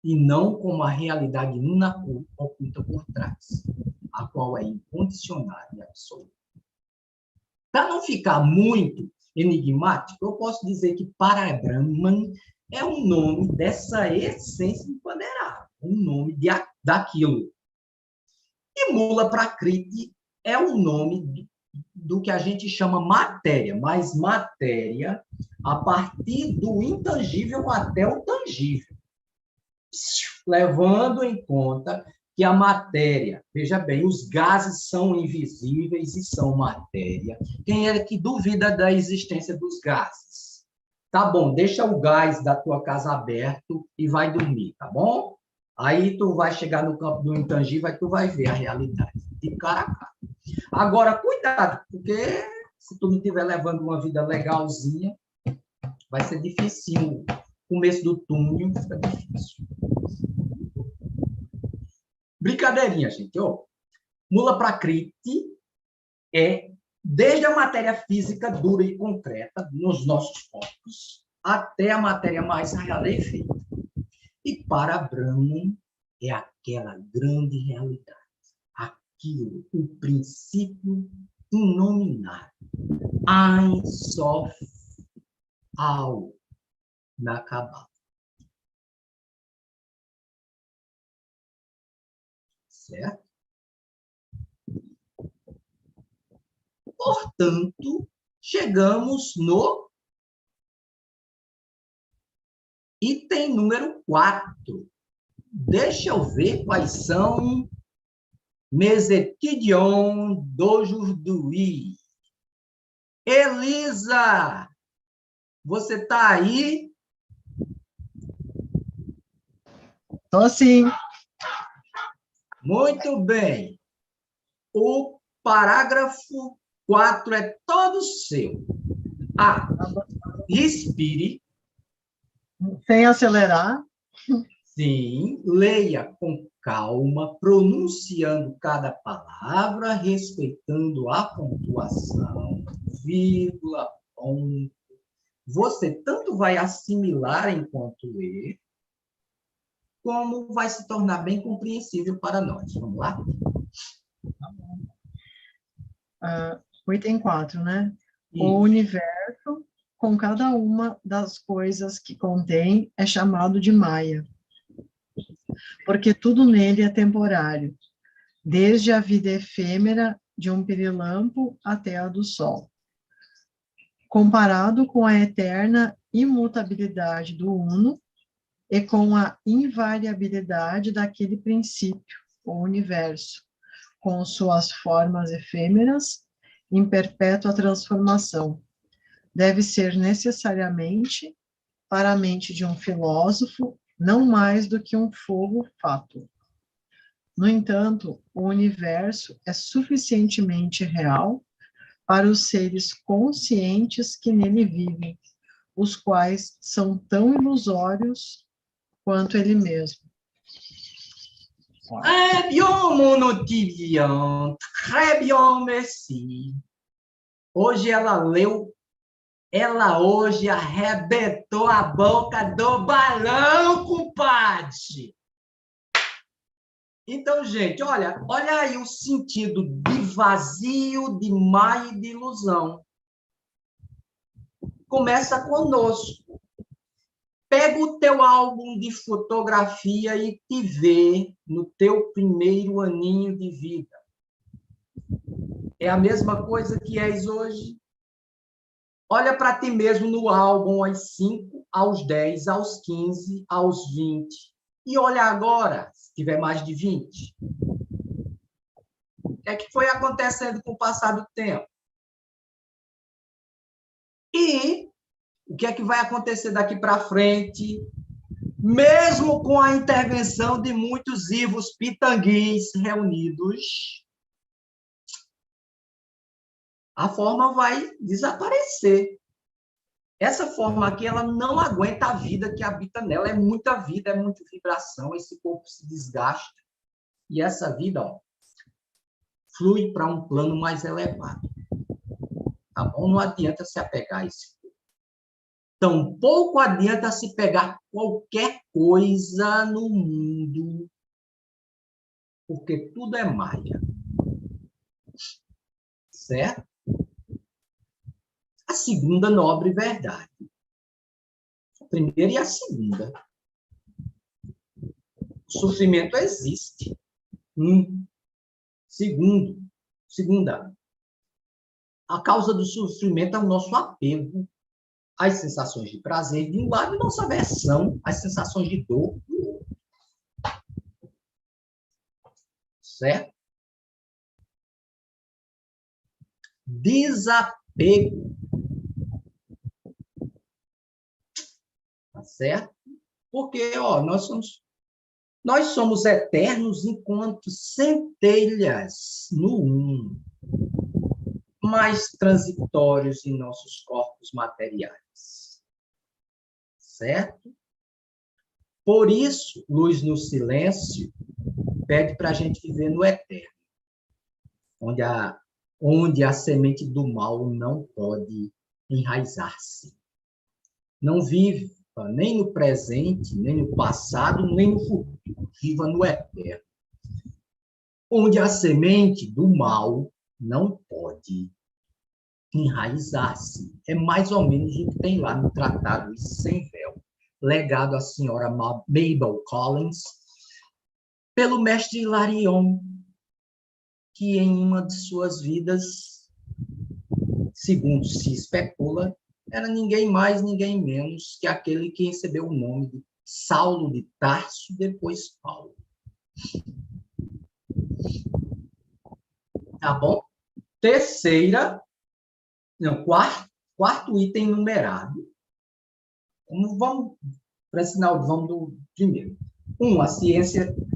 e não como a realidade nuna oculta por trás, a qual é incondicional e absoluta. Para não ficar muito enigmático, eu posso dizer que Parabrahman é um nome dessa essência imponderável, um nome daquilo. E Mula Prakriti é o nome do que a gente chama matéria, mas matéria a partir do intangível até o tangível. Levando em conta que a matéria, veja bem, os gases são invisíveis e são matéria. Quem é que duvida da existência dos gases? Tá bom, deixa o gás da tua casa aberto e vai dormir, tá bom? Aí tu vai chegar no campo do intangível e tu vai ver a realidade, de cara a cara. Agora, cuidado, porque se tu não estiver levando uma vida legalzinha, vai ser difícil. O começo do túnel fica difícil. Brincadeirinha, gente. Mula Prakriti é desde a matéria física dura e concreta, nos nossos corpos, até a matéria mais rarefeita. E para Brahman é aquela grande realidade, aquilo, o princípio inominável, Ein Sof Al, na Kabbalah. Certo? Portanto, chegamos no item número 4. Deixa eu ver quais são Mesetidion Dojurduí. Elisa, você está aí? Estou sim. Muito bem. O parágrafo 4 é todo seu. A. Respire. Sem acelerar. Sim, leia com calma, pronunciando cada palavra, respeitando a pontuação, vírgula, ponto. Você tanto vai assimilar enquanto lê, como vai se tornar bem compreensível para nós. Vamos lá? O item 4, né? O Isso. universo, com cada uma das coisas que contém, é chamado de Maya, porque tudo nele é temporário, desde a vida efêmera de um pirilampo até a do Sol. Comparado com a eterna imutabilidade do Uno e com a invariabilidade daquele princípio, o universo, com suas formas efêmeras, em perpétua transformação, deve ser necessariamente, para a mente de um filósofo, não mais do que um fogo fátuo. No entanto, o universo é suficientemente real para os seres conscientes que nele vivem, os quais são tão ilusórios quanto ele mesmo. Eh bien, mon Otilien, très bien, merci. Hoje ela leu, ela hoje arrebentou a boca do balão, compadre. Então, gente, olha aí o sentido de vazio, de maia e de ilusão. Começa conosco. Pega o teu álbum de fotografia e te vê no teu primeiro aninho de vida. É a mesma coisa que és hoje? Olha para ti mesmo no álbum aos 5, aos 10, aos 15, aos 20. E olha agora, se tiver mais de 20. O que é que foi acontecendo com o passar do tempo? E o que é que vai acontecer daqui para frente? Mesmo com a intervenção de muitos vivos pitanguis reunidos, a forma vai desaparecer. Essa forma aqui, ela não aguenta a vida que habita nela. É muita vida, é muita vibração, esse corpo se desgasta. E essa vida, ó, flui para um plano mais elevado. Tá bom? Não adianta se apegar a esse corpo. Tampouco adianta se pegar qualquer coisa no mundo, porque tudo é maia. Certo? A segunda nobre verdade. A primeira e a segunda. O sofrimento existe. Segunda, a causa do sofrimento é o nosso apego às sensações de prazer de um lado e nossa aversão às sensações de dor do outro. Certo? Desapego. Tá certo? Porque, ó, nós somos eternos enquanto centelhas no um, mais transitórios em nossos corpos materiais. Certo? Por isso, Luz no Silêncio pede para a gente viver no eterno, onde a semente do mal não pode enraizar-se. Não vive nem no presente, nem no passado, nem no futuro. Viva no eterno, onde a semente do mal não pode enraizar-se. É mais ou menos o que tem lá no Tratado Sem Véu, legado à senhora Mabel Collins, pelo mestre Hilarion, que em uma de suas vidas, segundo se especula, era ninguém mais, ninguém menos que aquele que recebeu o nome de Saulo de Tarso, depois Paulo. Tá bom? Quarto item numerado. Vamos para sinal, vamos do primeiro.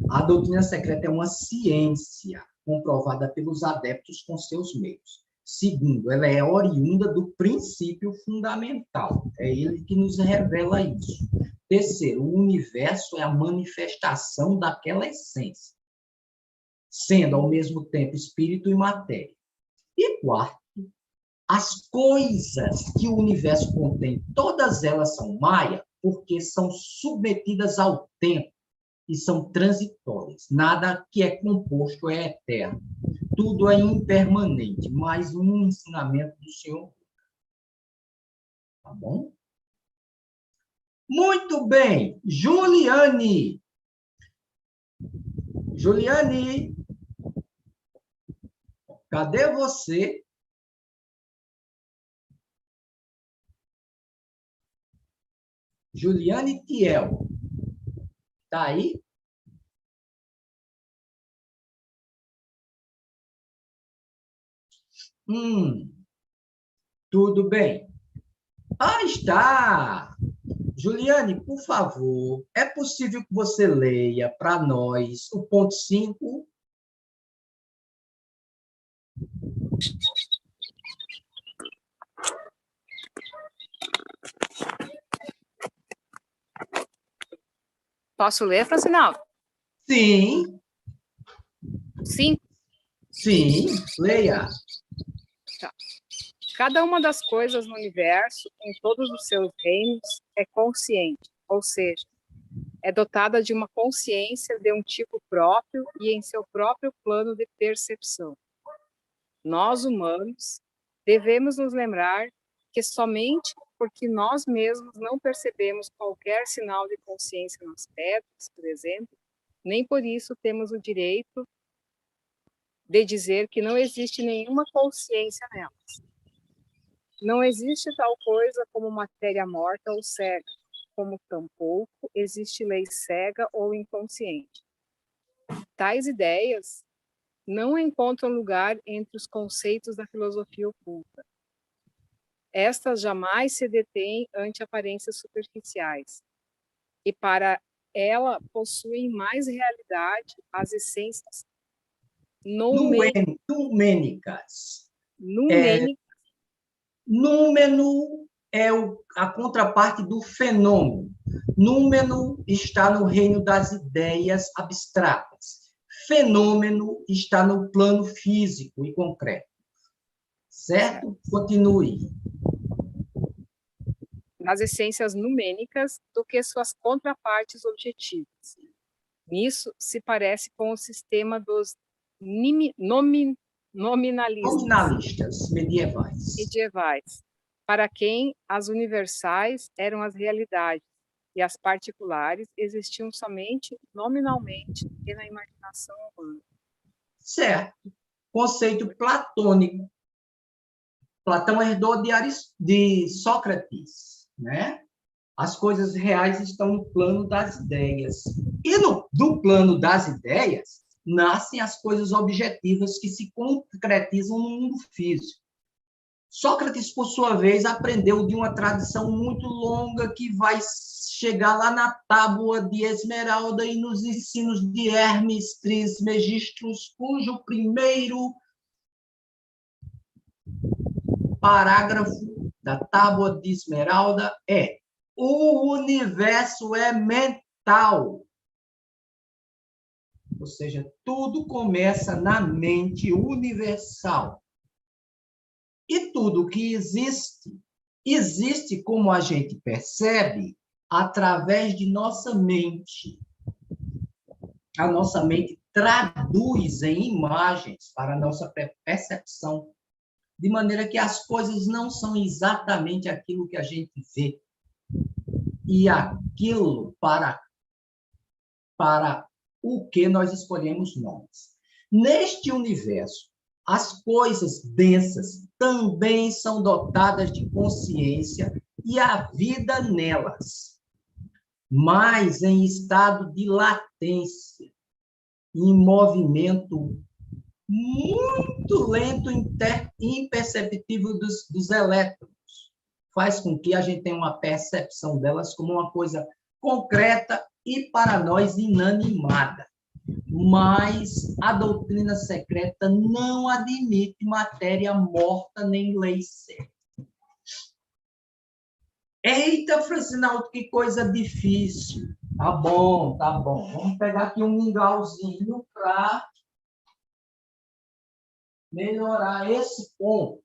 A doutrina secreta é uma ciência comprovada pelos adeptos com seus meios. Segundo, ela é oriunda do princípio fundamental. É ele que nos revela isso. Terceiro, o universo é a manifestação daquela essência, sendo ao mesmo tempo espírito e matéria. E quarto, as coisas que o universo contém, todas elas são maia, porque são submetidas ao tempo e são transitórias. Nada que é composto é eterno. Tudo é impermanente. Mais um ensinamento do Senhor. Tá bom? Muito bem. Juliane. Juliane, cadê você? Juliane Tiel. Tá aí? Tudo bem. Ah, está! Juliane, por favor, é possível que você leia para nós o ponto 5? Posso ler, Francinaldo? Sim. Sim. Sim, leia. Tá. Cada uma das coisas no universo, em todos os seus reinos, é consciente, ou seja, é dotada de uma consciência de um tipo próprio e em seu próprio plano de percepção. Nós, humanos, devemos nos lembrar que somente porque nós mesmos não percebemos qualquer sinal de consciência nas pedras, por exemplo, nem por isso temos o direito de dizer que não existe nenhuma consciência nelas. Não existe tal coisa como matéria morta ou cega, como tampouco existe lei cega ou inconsciente. Tais ideias não encontram lugar entre os conceitos da filosofia oculta. Estas jamais se detêm ante aparências superficiais, e para ela possuem mais realidade as essências numênicas. Numênicas. Númeno é a contraparte do fenômeno. Númeno está no reino das ideias abstratas. Fenômeno está no plano físico e concreto. Certo? Continue. Nas essências numênicas do que suas contrapartes objetivas. Nisso se parece com o sistema dos nominalistas medievais, para quem as universais eram as realidades e as particulares existiam somente nominalmente e na imaginação humana. Certo. Conceito platônico. Platão herdou de Sócrates, né? As coisas reais estão no plano das ideias. E do plano das ideias nascem as coisas objetivas que se concretizam no mundo físico. Sócrates, por sua vez, aprendeu de uma tradição muito longa que vai chegar lá na Tábua de Esmeralda e nos ensinos de Hermes Trismegistus, cujo primeiro parágrafo da Tábua de Esmeralda é: o universo é mental. Ou seja, tudo começa na mente universal. E tudo que existe, existe como a gente percebe através de nossa mente. A nossa mente traduz em imagens para a nossa percepção, de maneira que as coisas não são exatamente aquilo que a gente vê. E aquilo para o que nós escolhemos nomes. Neste universo, as coisas densas também são dotadas de consciência e a vida nelas, mas em estado de latência, em movimento muito lento e imperceptível dos elétrons. Faz com que a gente tenha uma percepção delas como uma coisa concreta e, para nós, inanimada. mas a doutrina secreta não admite matéria morta nem lei certa. Eita, Francinaldo, que coisa difícil. Tá bom, tá bom. Vamos pegar aqui um mingauzinho para melhorar esse ponto.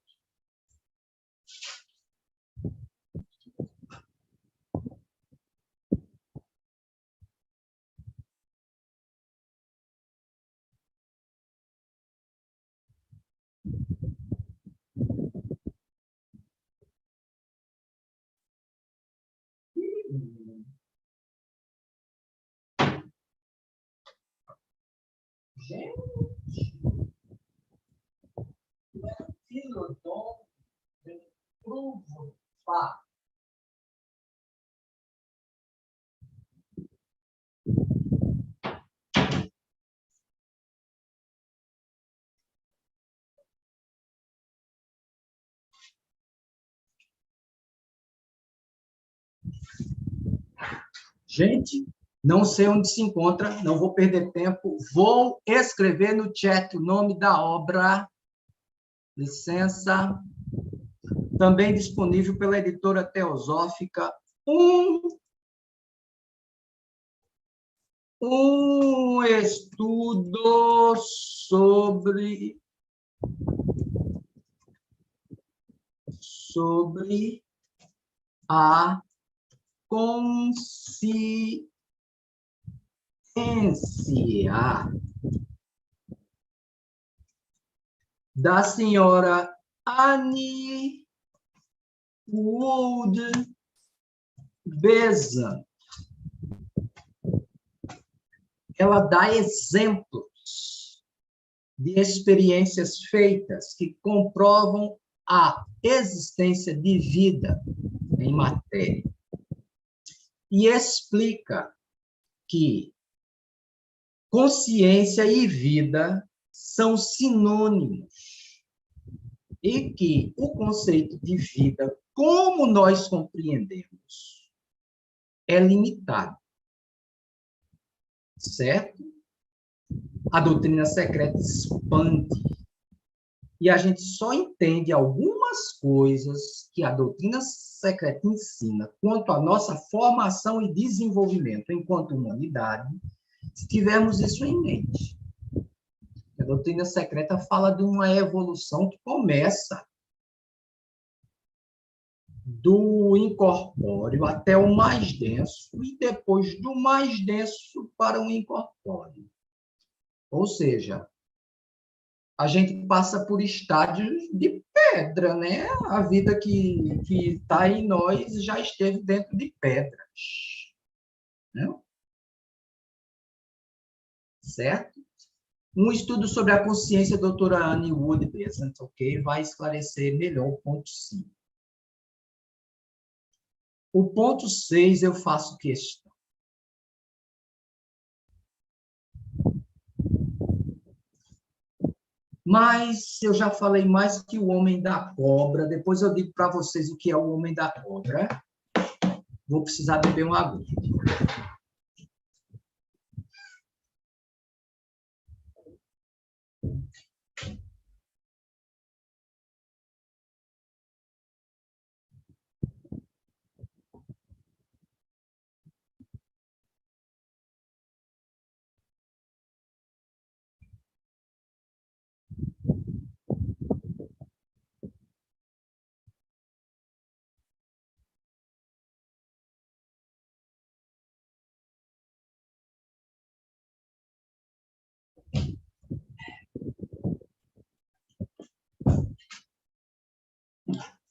Gente, Filodon, Pruvo, Fá. Gente, não sei onde se encontra, não vou perder tempo, vou escrever no chat o nome da obra. Licença. Também disponível pela editora Teosófica, um estudo sobre a consciência da senhora Annie Wood Besant. Ela dá exemplos de experiências feitas que comprovam a existência de vida em matéria. E explica que consciência e vida são sinônimos e que o conceito de vida, como nós compreendemos, é limitado. Certo? A doutrina secreta expande. E a gente só entende algumas coisas que a doutrina secreta ensina quanto à nossa formação e desenvolvimento enquanto humanidade, se tivermos isso em mente. A doutrina secreta fala de uma evolução que começa do incorpóreo até o mais denso e depois do mais denso para o incorpóreo. Ou seja, a gente passa por estágios de pedra, né? A vida que está em nós já esteve dentro de pedras. Né? Certo? Um estudo sobre a consciência, doutora Annie Wood Besant, ok? Vai esclarecer melhor o ponto 5. O ponto 6 eu faço questão. Mas eu já falei mais que o homem da cobra. Depois eu digo para vocês o que é o homem da cobra. Vou precisar beber uma água.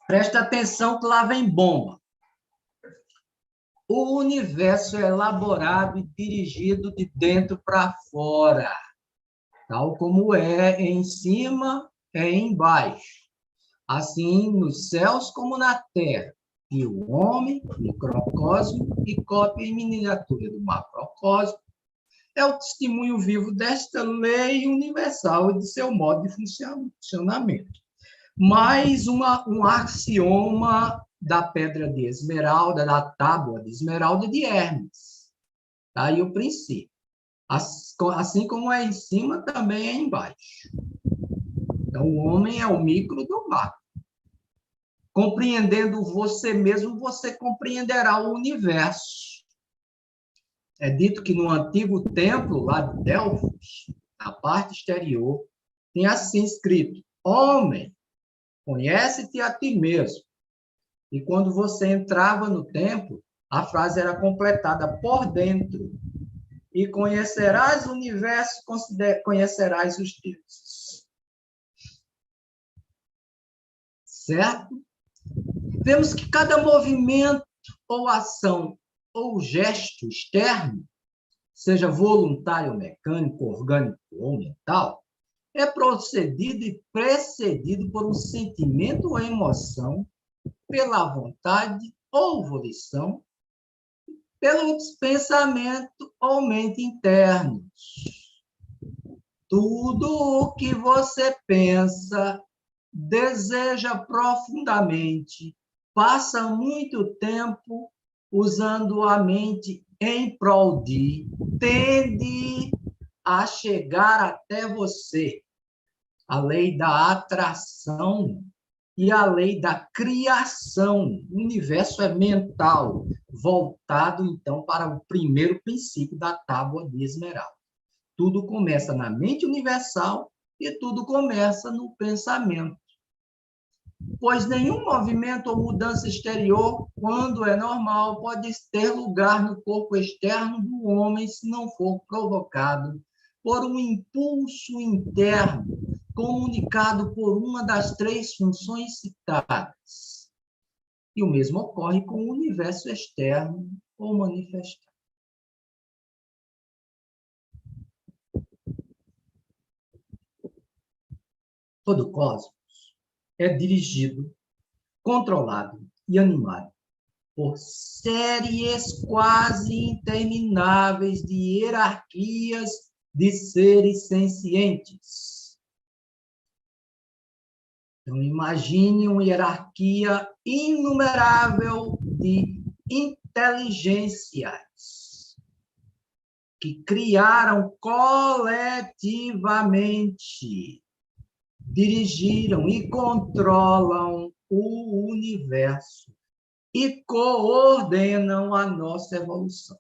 Presta atenção que lá vem bomba. O universo é elaborado e dirigido de dentro para fora, tal como é em cima, é embaixo. Assim, nos céus como na terra. E o homem, microcosmo, e cópia em miniatura do macrocosmo, é o testemunho vivo desta lei universal e de seu modo de funcionamento. Mais um axioma da pedra de esmeralda, da tábua de esmeralda de Hermes. Tá aí o princípio. Assim como é em cima, também é embaixo. Então, o homem é o micro do macro. Compreendendo você mesmo, você compreenderá o universo. É dito que no antigo templo, lá de Delfos, na parte exterior, tem assim escrito: homem, conhece-te a ti mesmo. E quando você entrava no templo, a frase era completada por dentro. E conhecerás o universo, conhecerás os deuses. Certo? Vemos que cada movimento ou ação ou gesto externo, seja voluntário, mecânico, orgânico ou mental, é procedido e precedido por um sentimento ou emoção, pela vontade ou volição, pelos pensamentos ou mente internos. Tudo o que você pensa, deseja profundamente, passa muito tempo usando a mente em prol de, tende a chegar até você. A lei da atração e a lei da criação. O universo é mental, voltado, então, para o primeiro princípio da tábua de Esmeralda. Tudo começa na mente universal e tudo começa no pensamento. Pois nenhum movimento ou mudança exterior, quando é normal, pode ter lugar no corpo externo do homem se não for provocado por um impulso interno, comunicado por uma das três funções citadas. E o mesmo ocorre com o universo externo ou manifestado. Todo o cosmos é dirigido, controlado e animado por séries quase intermináveis de hierarquias de seres sencientes. Então, imagine uma hierarquia inumerável de inteligências que criaram coletivamente, dirigiram e controlam o universo e coordenam a nossa evolução.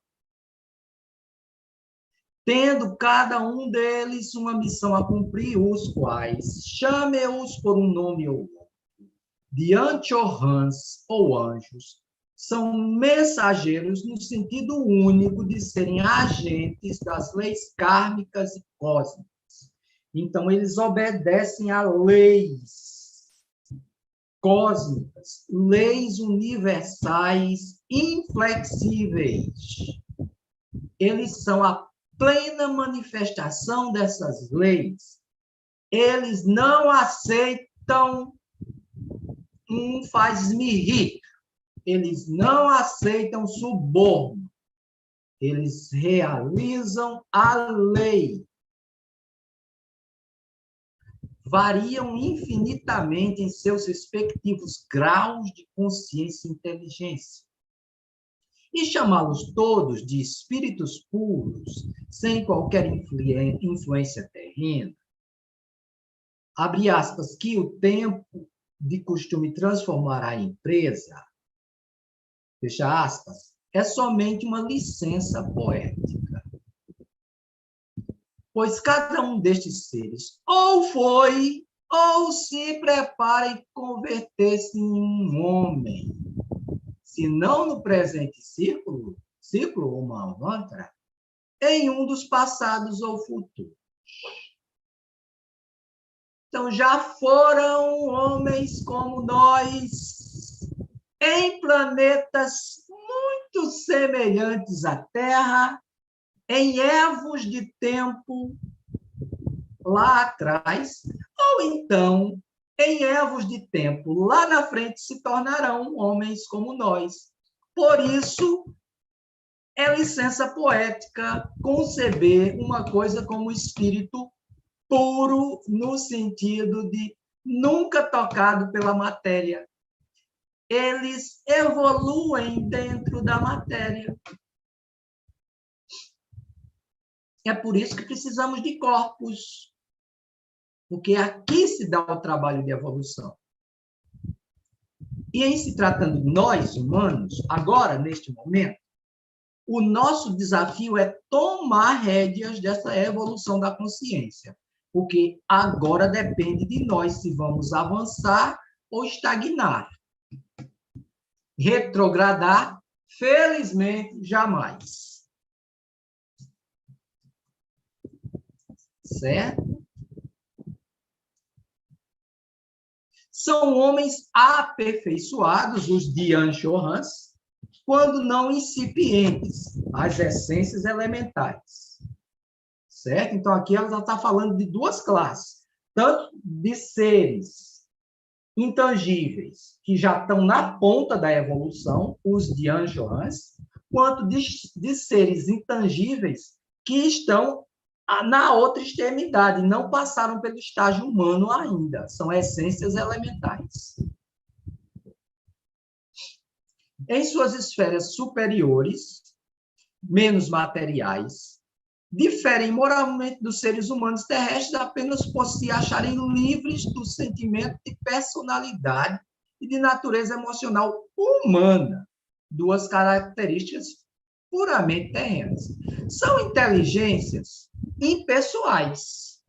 Tendo cada um deles uma missão a cumprir, os quais, chame-os por um nome ou outro, de anti-orrãs ou anjos, são mensageiros no sentido único de serem agentes das leis kármicas e cósmicas. Então, eles obedecem a leis cósmicas, leis universais inflexíveis. Eles são a plena manifestação dessas leis. Eles não aceitam faz-me rir. Eles não aceitam suborno. Eles realizam a lei. Variam infinitamente em seus respectivos graus de consciência e inteligência. E chamá-los todos de espíritos puros, sem qualquer influência terrena, abre aspas, que o tempo de costume transformará a empresa, fecha aspas, é somente uma licença poética. Pois cada um destes seres ou foi, ou se prepara em converter-se em um homem, se não no presente ciclo ou mantra, em um dos passados ou futuros. Então, já foram homens como nós, em planetas muito semelhantes à Terra, em ervos de tempo lá atrás, ou então, em ervos de tempo lá na frente, se tornarão homens como nós. Por isso, é licença poética conceber uma coisa como espírito puro, no sentido de nunca tocado pela matéria. Eles evoluem dentro da matéria. É por isso que precisamos de corpos, porque aqui se dá o trabalho de evolução. E em se tratando de nós, humanos, agora, neste momento, o nosso desafio é tomar rédeas dessa evolução da consciência, porque agora depende de nós se vamos avançar ou estagnar. Retrogradar, felizmente, jamais. Certo? São homens aperfeiçoados, os Dian-Chohans, quando não incipientes, as essências elementares. Certo? Então, aqui ela já está falando de duas classes, tanto de seres intangíveis, que já estão na ponta da evolução, os Dian-Chohans, quanto de seres intangíveis que estão na outra extremidade, não passaram pelo estágio humano ainda, são essências elementares. Em suas esferas superiores, menos materiais, diferem moralmente dos seres humanos terrestres apenas por se acharem livres do sentimento de personalidade e de natureza emocional humana, duas características puramente terrenas. São inteligências impessoais.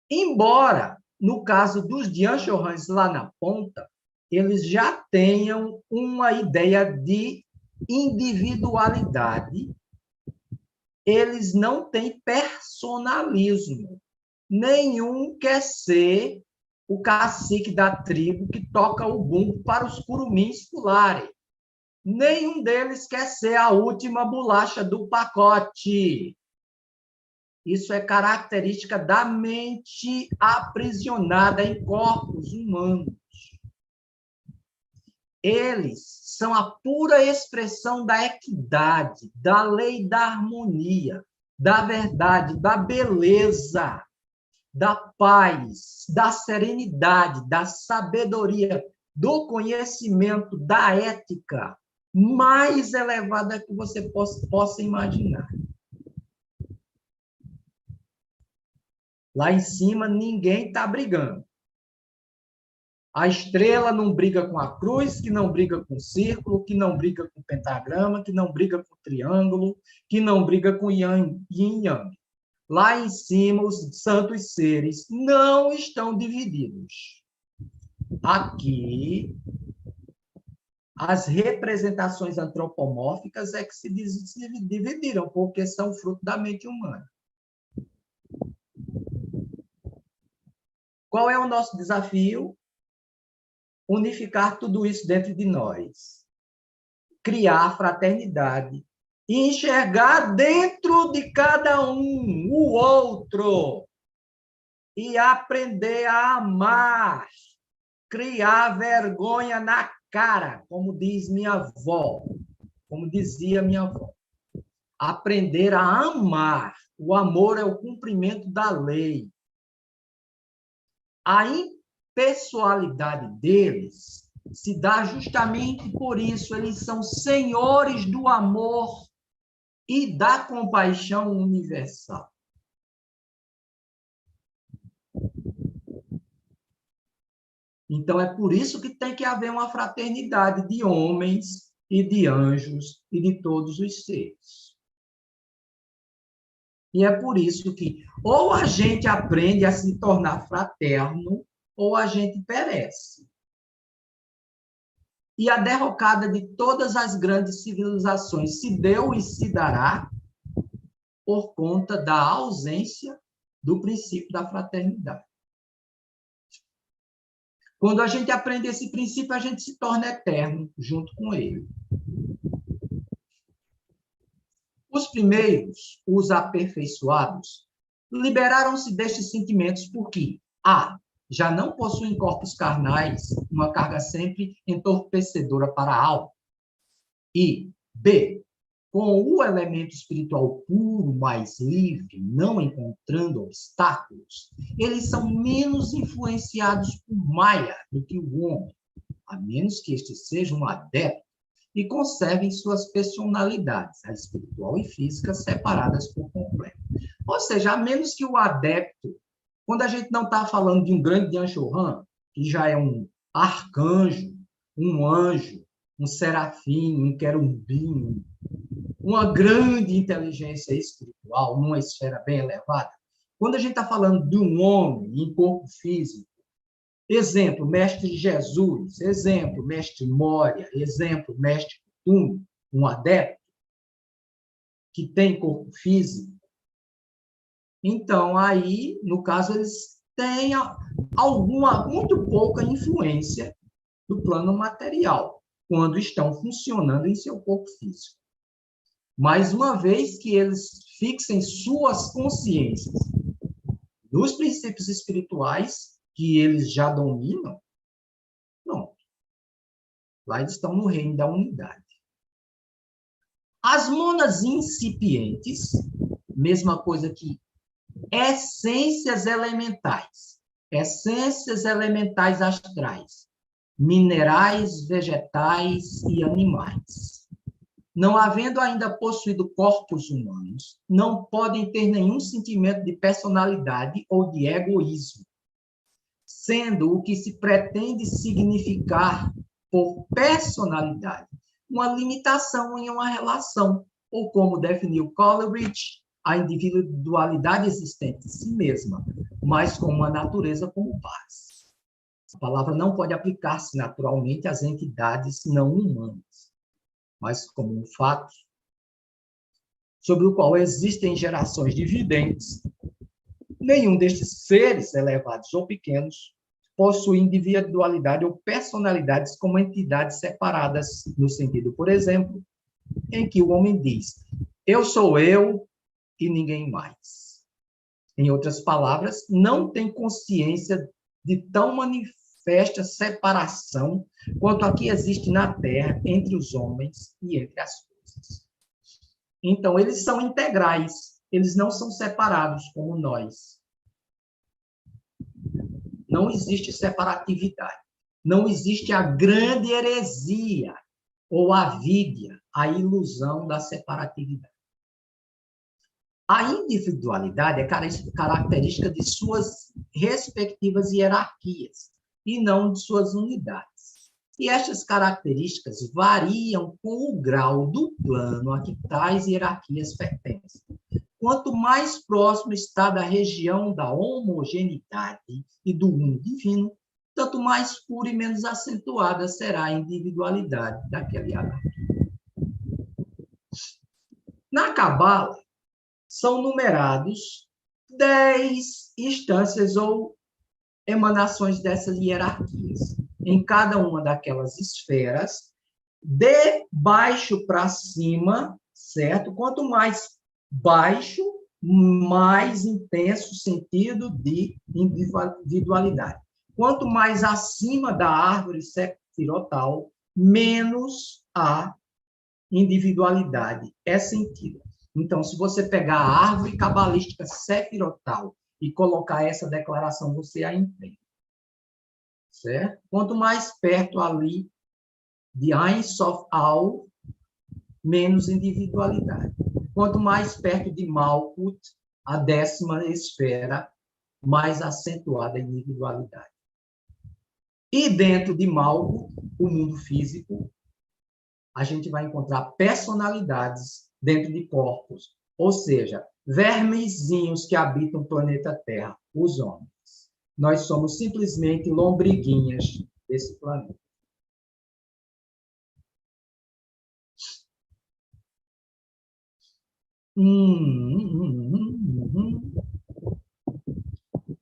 Embora, no caso dos Dian-Chohans lá na ponta, eles já tenham uma ideia de individualidade, eles não têm personalismo. Nenhum quer ser o cacique da tribo que toca o bumbo para os curumins pularem. Nenhum deles quer ser a última bolacha do pacote. Isso é característica da mente aprisionada em corpos humanos. Eles são a pura expressão da equidade, da lei da harmonia, da verdade, da beleza, da paz, da serenidade, da sabedoria, do conhecimento, da ética mais elevada que você possa imaginar. Lá em cima, ninguém está brigando. A estrela não briga com a cruz, que não briga com o círculo, que não briga com o pentagrama, que não briga com o triângulo, que não briga com yin e yang. Lá em cima, os santos seres não estão divididos. Aqui, as representações antropomórficas é que se dividiram, porque são fruto da mente humana. Qual é o nosso desafio? Unificar tudo isso dentro de nós. Criar fraternidade. E enxergar dentro de cada um o outro. E aprender a amar. Criar vergonha na cara, como diz minha avó. Como dizia minha avó. Aprender a amar. O amor é o cumprimento da lei. A impessoalidade deles se dá justamente por isso. Eles são senhores do amor e da compaixão universal. Então, é por isso que tem que haver uma fraternidade de homens e de anjos e de todos os seres. E é por isso que ou a gente aprende a se tornar fraterno, ou a gente perece. E a derrocada de todas as grandes civilizações se deu e se dará por conta da ausência do princípio da fraternidade. Quando a gente aprende esse princípio, a gente se torna eterno junto com ele. Os primeiros, os aperfeiçoados, liberaram-se destes sentimentos porque, a, já não possuem corpos carnais, uma carga sempre entorpecedora para a alma, e, b, com o elemento espiritual puro, mais livre, não encontrando obstáculos, eles são menos influenciados por Maya do que o homem, a menos que este seja um adepto e conservem suas personalidades, a espiritual e física, separadas por completo. Ou seja, a menos que o adepto, quando a gente não está falando de um grande Yanchohan, que já é um arcanjo, um anjo, um serafim, um querubim, uma grande inteligência espiritual, numa esfera bem elevada, quando a gente está falando de um homem em corpo físico, exemplo, mestre Jesus, exemplo, mestre Moria, exemplo, mestre Kuthumi, um adepto que tem corpo físico, então, aí, no caso, eles têm muito pouca influência do plano material, quando estão funcionando em seu corpo físico. Mas, uma vez que eles fixem suas consciências nos princípios espirituais, que eles já dominam, pronto. Lá eles estão no reino da unidade. As monas incipientes, mesma coisa que essências elementais astrais, minerais, vegetais e animais. Não havendo ainda possuído corpos humanos, não podem ter nenhum sentimento de personalidade ou de egoísmo, sendo o que se pretende significar por personalidade uma limitação em uma relação, ou como definiu Coleridge, a individualidade existente em si mesma, mas com uma natureza como base. A palavra não pode aplicar-se naturalmente às entidades não humanas, mas como um fato sobre o qual existem gerações de videntes. Nenhum destes seres, elevados ou pequenos, possui individualidade ou personalidades como entidades separadas, no sentido, por exemplo, em que o homem diz: eu sou eu e ninguém mais. Em outras palavras, não tem consciência de tão manifesta separação quanto a que existe na Terra entre os homens e entre as coisas. Então, eles são integrais, eles não são separados como nós. Não existe separatividade. Não existe a grande heresia ou avídia, a ilusão da separatividade. A individualidade é característica de suas respectivas hierarquias e não de suas unidades. E estas características variam com o grau do plano a que tais hierarquias pertencem. Quanto mais próximo está da região da homogeneidade e do uno divino, tanto mais pura e menos acentuada será a individualidade daquela hierarquia. Na Cabala, são numerados 10 instâncias ou emanações dessas hierarquias. Em cada uma daquelas esferas, de baixo para cima, certo? Quanto mais baixo, mais intenso sentido de individualidade. Quanto mais acima da árvore sefirotal, menos a individualidade é sentida. Então, se você pegar a árvore cabalística sefirotal e colocar essa declaração, você a entende. Certo? Quanto mais perto ali de Ein Sof Al, menos individualidade. Quanto mais perto de Malkuth, a 10ª esfera, mais acentuada a individualidade. E dentro de Malkuth, o mundo físico, a gente vai encontrar personalidades dentro de corpos, ou seja, vermezinhos que habitam o planeta Terra, os homens. Nós somos simplesmente lombriguinhas desse planeta.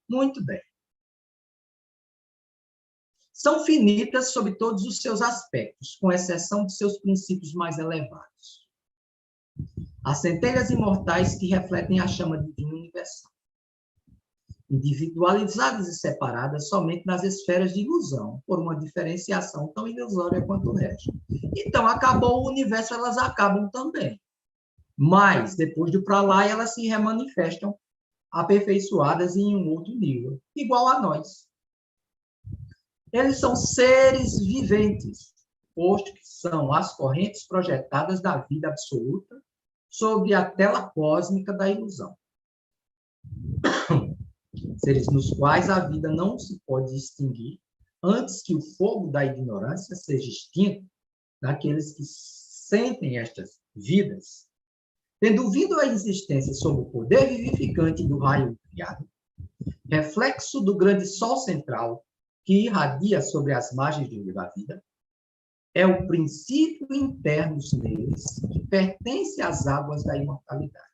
Muito bem. São finitas sob todos os seus aspectos, com exceção de seus princípios mais elevados. As centelhas imortais que refletem a chama divina universal. Individualizadas e separadas somente nas esferas de ilusão, por uma diferenciação tão ilusória quanto o resto. Então, acabou o universo, elas acabam também. Mas, depois de para lá, elas se remanifestam aperfeiçoadas em um outro nível, igual a nós. Eles são seres viventes, suposto que são as correntes projetadas da vida absoluta sobre a tela cósmica da ilusão. Seres nos quais a vida não se pode extinguir antes que o fogo da ignorância seja extinto daqueles que sentem estas vidas, tendo vindo à existência sob o poder vivificante do raio criado, reflexo do grande sol central que irradia sobre as margens do rio da vida, é o princípio interno neles que pertence às águas da imortalidade,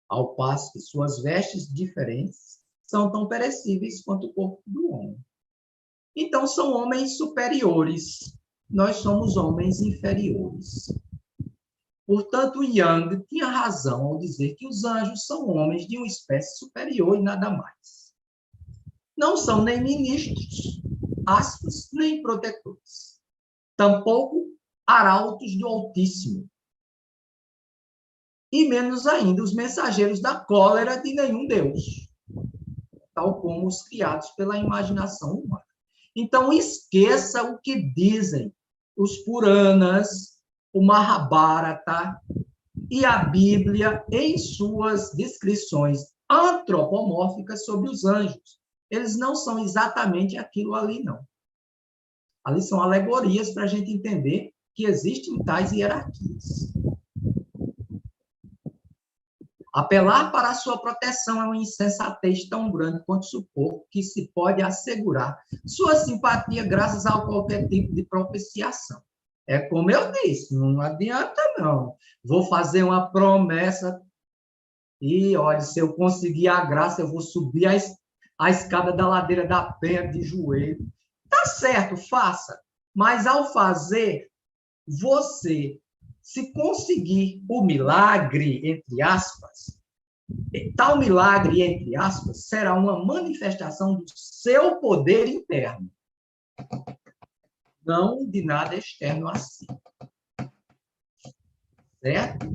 ao passo que suas vestes diferentes são tão perecíveis quanto o corpo do homem. Então, são homens superiores, nós somos homens inferiores. Portanto, Yang tinha razão ao dizer que os anjos são homens de uma espécie superior e nada mais. Não são nem ministros, astros, nem protetores. Tampouco arautos do Altíssimo. E menos ainda os mensageiros da cólera de nenhum Deus, tal como os criados pela imaginação humana. Então, esqueça o que dizem os Puranas, o Mahabharata e a Bíblia em suas descrições antropomórficas sobre os anjos. Eles não são exatamente aquilo ali, não. Ali são alegorias para a gente entender que existem tais hierarquias. Apelar para a sua proteção é uma insensatez tão grande quanto supor que se pode assegurar sua simpatia graças a qualquer tipo de propiciação. É como eu disse, não adianta não. Vou fazer uma promessa e, olha, se eu conseguir a graça, eu vou subir a escada da ladeira da Penha de joelho. Tá certo, faça. Mas, ao fazer, você, se conseguir o milagre, entre aspas, tal milagre, entre aspas, será uma manifestação do seu poder interno, não de nada externo a si. Certo?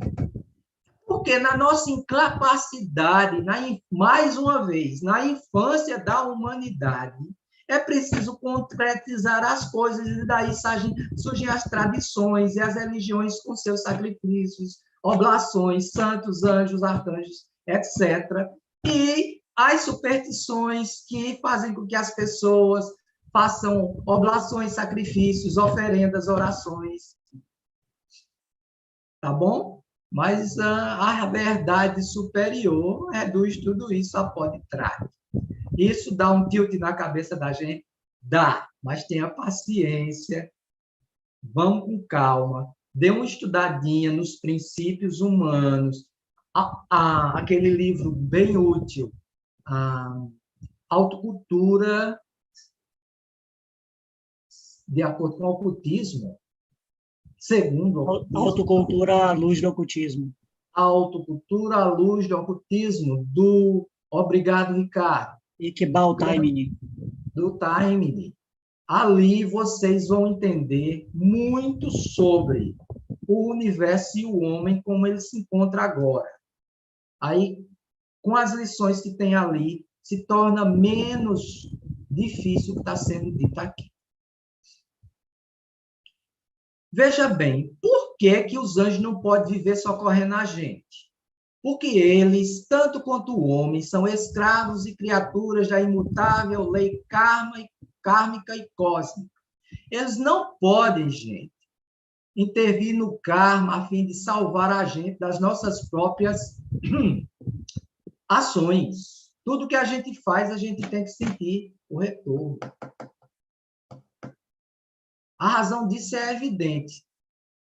Porque na nossa incapacidade, mais uma vez, na infância da humanidade, é preciso concretizar as coisas, e daí surgem as tradições e as religiões com seus sacrifícios, oblações, santos, anjos, arcanjos, etc. E as superstições que fazem com que as pessoas façam oblações, sacrifícios, oferendas, orações. Tá bom? Mas a verdade superior reduz tudo isso a pó de trago. Isso dá um tilt na cabeça da gente? Dá, mas tenha paciência, vamos com calma, dê uma estudadinha nos princípios humanos, aquele livro bem útil, Autocultura de acordo com o ocultismo, segundo o ocultismo. Autocultura à luz do ocultismo. Autocultura à luz do ocultismo, do Obrigado, Ricardo. Iqbal Taimini. Do Taimini. Ali vocês vão entender muito sobre o universo e o homem, como ele se encontra agora. Aí, com as lições que tem ali, se torna menos difícil o que está sendo dito aqui. Veja bem, por que os anjos não podem viver socorrendo a gente? Porque eles, tanto quanto o homem, são escravos e criaturas da imutável lei kármica e cósmica. Eles não podem, gente, intervir no karma a fim de salvar a gente das nossas próprias ações. Tudo que a gente faz, a gente tem que sentir o retorno. A razão disso é evidente.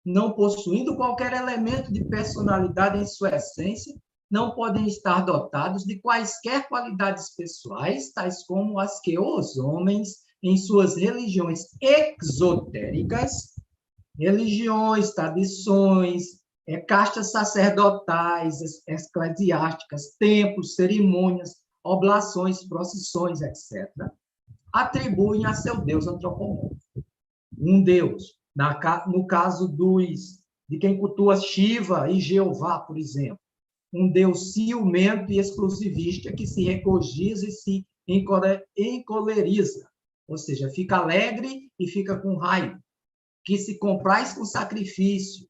Não possuindo qualquer elemento de personalidade em sua essência, não podem estar dotados de quaisquer qualidades pessoais, tais como as que os homens, em suas religiões exotéricas, religiões, tradições, castas sacerdotais, eclesiásticas, templos, cerimônias, oblações, procissões, etc., atribuem a seu Deus antropomórfico. Um Deus, no caso de quem cultua Shiva e Jeová, por exemplo, um Deus ciumento e exclusivista que se regozija e se encoleriza, ou seja, fica alegre e fica com raiva, que se compraz com sacrifício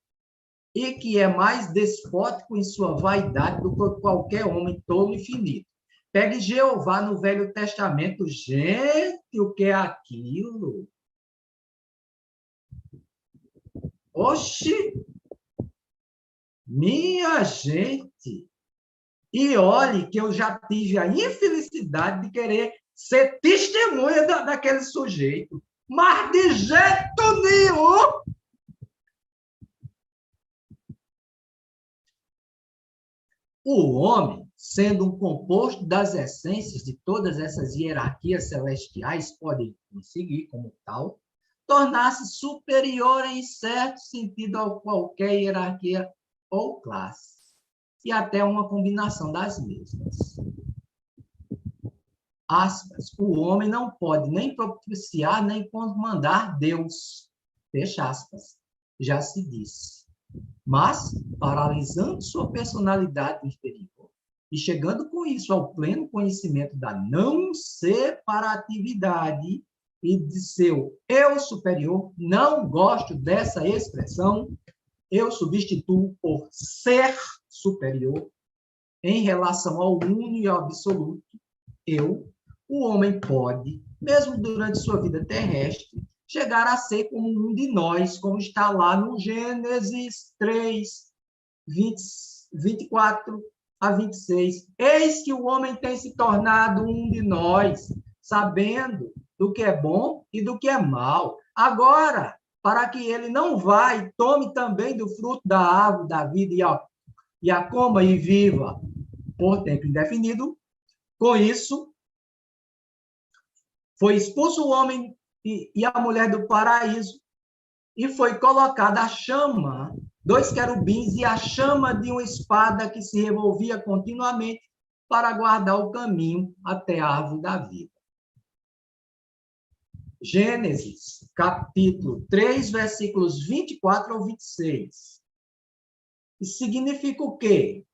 e que é mais despótico em sua vaidade do que qualquer homem tolo e finito. Pegue Jeová no Velho Testamento. Gente, o que é aquilo? Oxi! Minha gente! E olhe que eu já tive a infelicidade de querer ser testemunha daquele sujeito. Mas de jeito nenhum! O homem, sendo um composto das essências de todas essas hierarquias celestiais, pode conseguir, como tal, tornar-se superior em certo sentido a qualquer hierarquia ou classe, e até uma combinação das mesmas. Aspas, o homem não pode nem propiciar, nem comandar Deus. Fecha aspas. Já se disse. Mas, paralisando sua personalidade inferior e chegando com isso ao pleno conhecimento da não separatividade e de seu eu superior, não gosto dessa expressão, eu substituo por ser superior em relação ao uno e ao absoluto, eu, o homem pode, mesmo durante sua vida terrestre, chegar a ser como um de nós, como está lá no Gênesis 3, 24 a 26. Eis que o homem tem se tornado um de nós, sabendo do que é bom e do que é mal. Agora, para que ele não vá e tome também do fruto da árvore da vida e a coma e viva por tempo indefinido, com isso, foi expulso o homem e a mulher do paraíso, e foi colocada a chama, 2 querubins e a chama de uma espada que se revolvia continuamente para guardar o caminho até a árvore da vida. Gênesis, capítulo 3, versículos 24 ao 26. Isso significa o quê?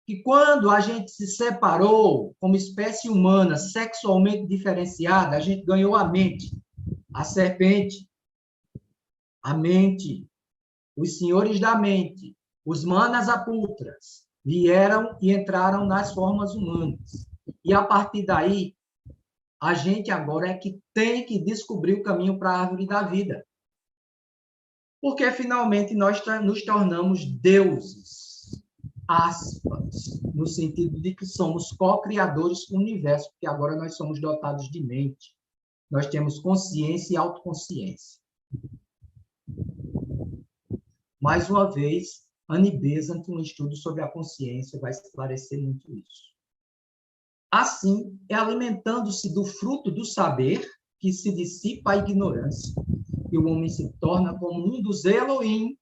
Que quando a gente se separou como espécie humana sexualmente diferenciada, a gente ganhou a mente, a serpente, a mente, os senhores da mente, os manas apultras, vieram e entraram nas formas humanas. E a partir daí, a gente agora é que tem que descobrir o caminho para a árvore da vida. Porque finalmente nós nos tornamos deuses, aspas, no sentido de que somos co-criadores do universo, porque agora nós somos dotados de mente. Nós temos consciência e autoconsciência. Mais uma vez, Annie Besant, um estudo sobre a consciência, vai esclarecer muito isso. Assim, é alimentando-se do fruto do saber que se dissipa a ignorância, e o homem se torna como um dos Elohim,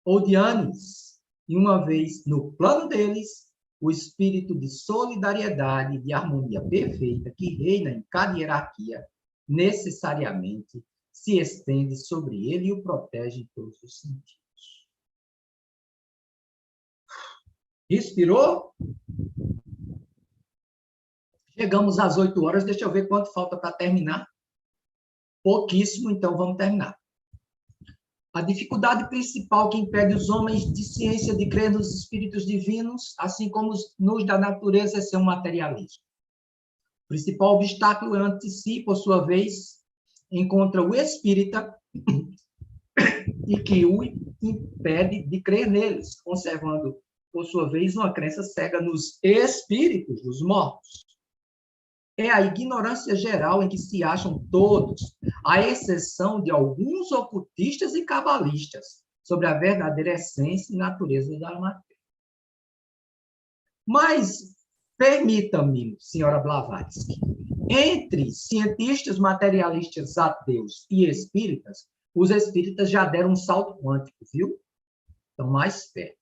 ou de Anis, e uma vez no plano deles, o espírito de solidariedade e de harmonia perfeita que reina em cada hierarquia, necessariamente se estende sobre ele e o protege em todos os sentidos. Respirou? Chegamos às 8 horas, deixa eu ver quanto falta para terminar. Pouquíssimo, então vamos terminar. A dificuldade principal que impede os homens de ciência de crer nos espíritos divinos, assim como nos da natureza, é ser um materialismo. O principal obstáculo ante si, por sua vez, encontra o espírita e que o impede de crer neles, conservando, por sua vez, uma crença cega nos espíritos dos mortos. É a ignorância geral em que se acham todos, à exceção de alguns ocultistas e cabalistas, sobre a verdadeira essência e natureza da matéria. Mas, permita-me, senhora Blavatsky, entre cientistas materialistas ateus e espíritas, os espíritas já deram um salto quântico, viu? Estão mais perto.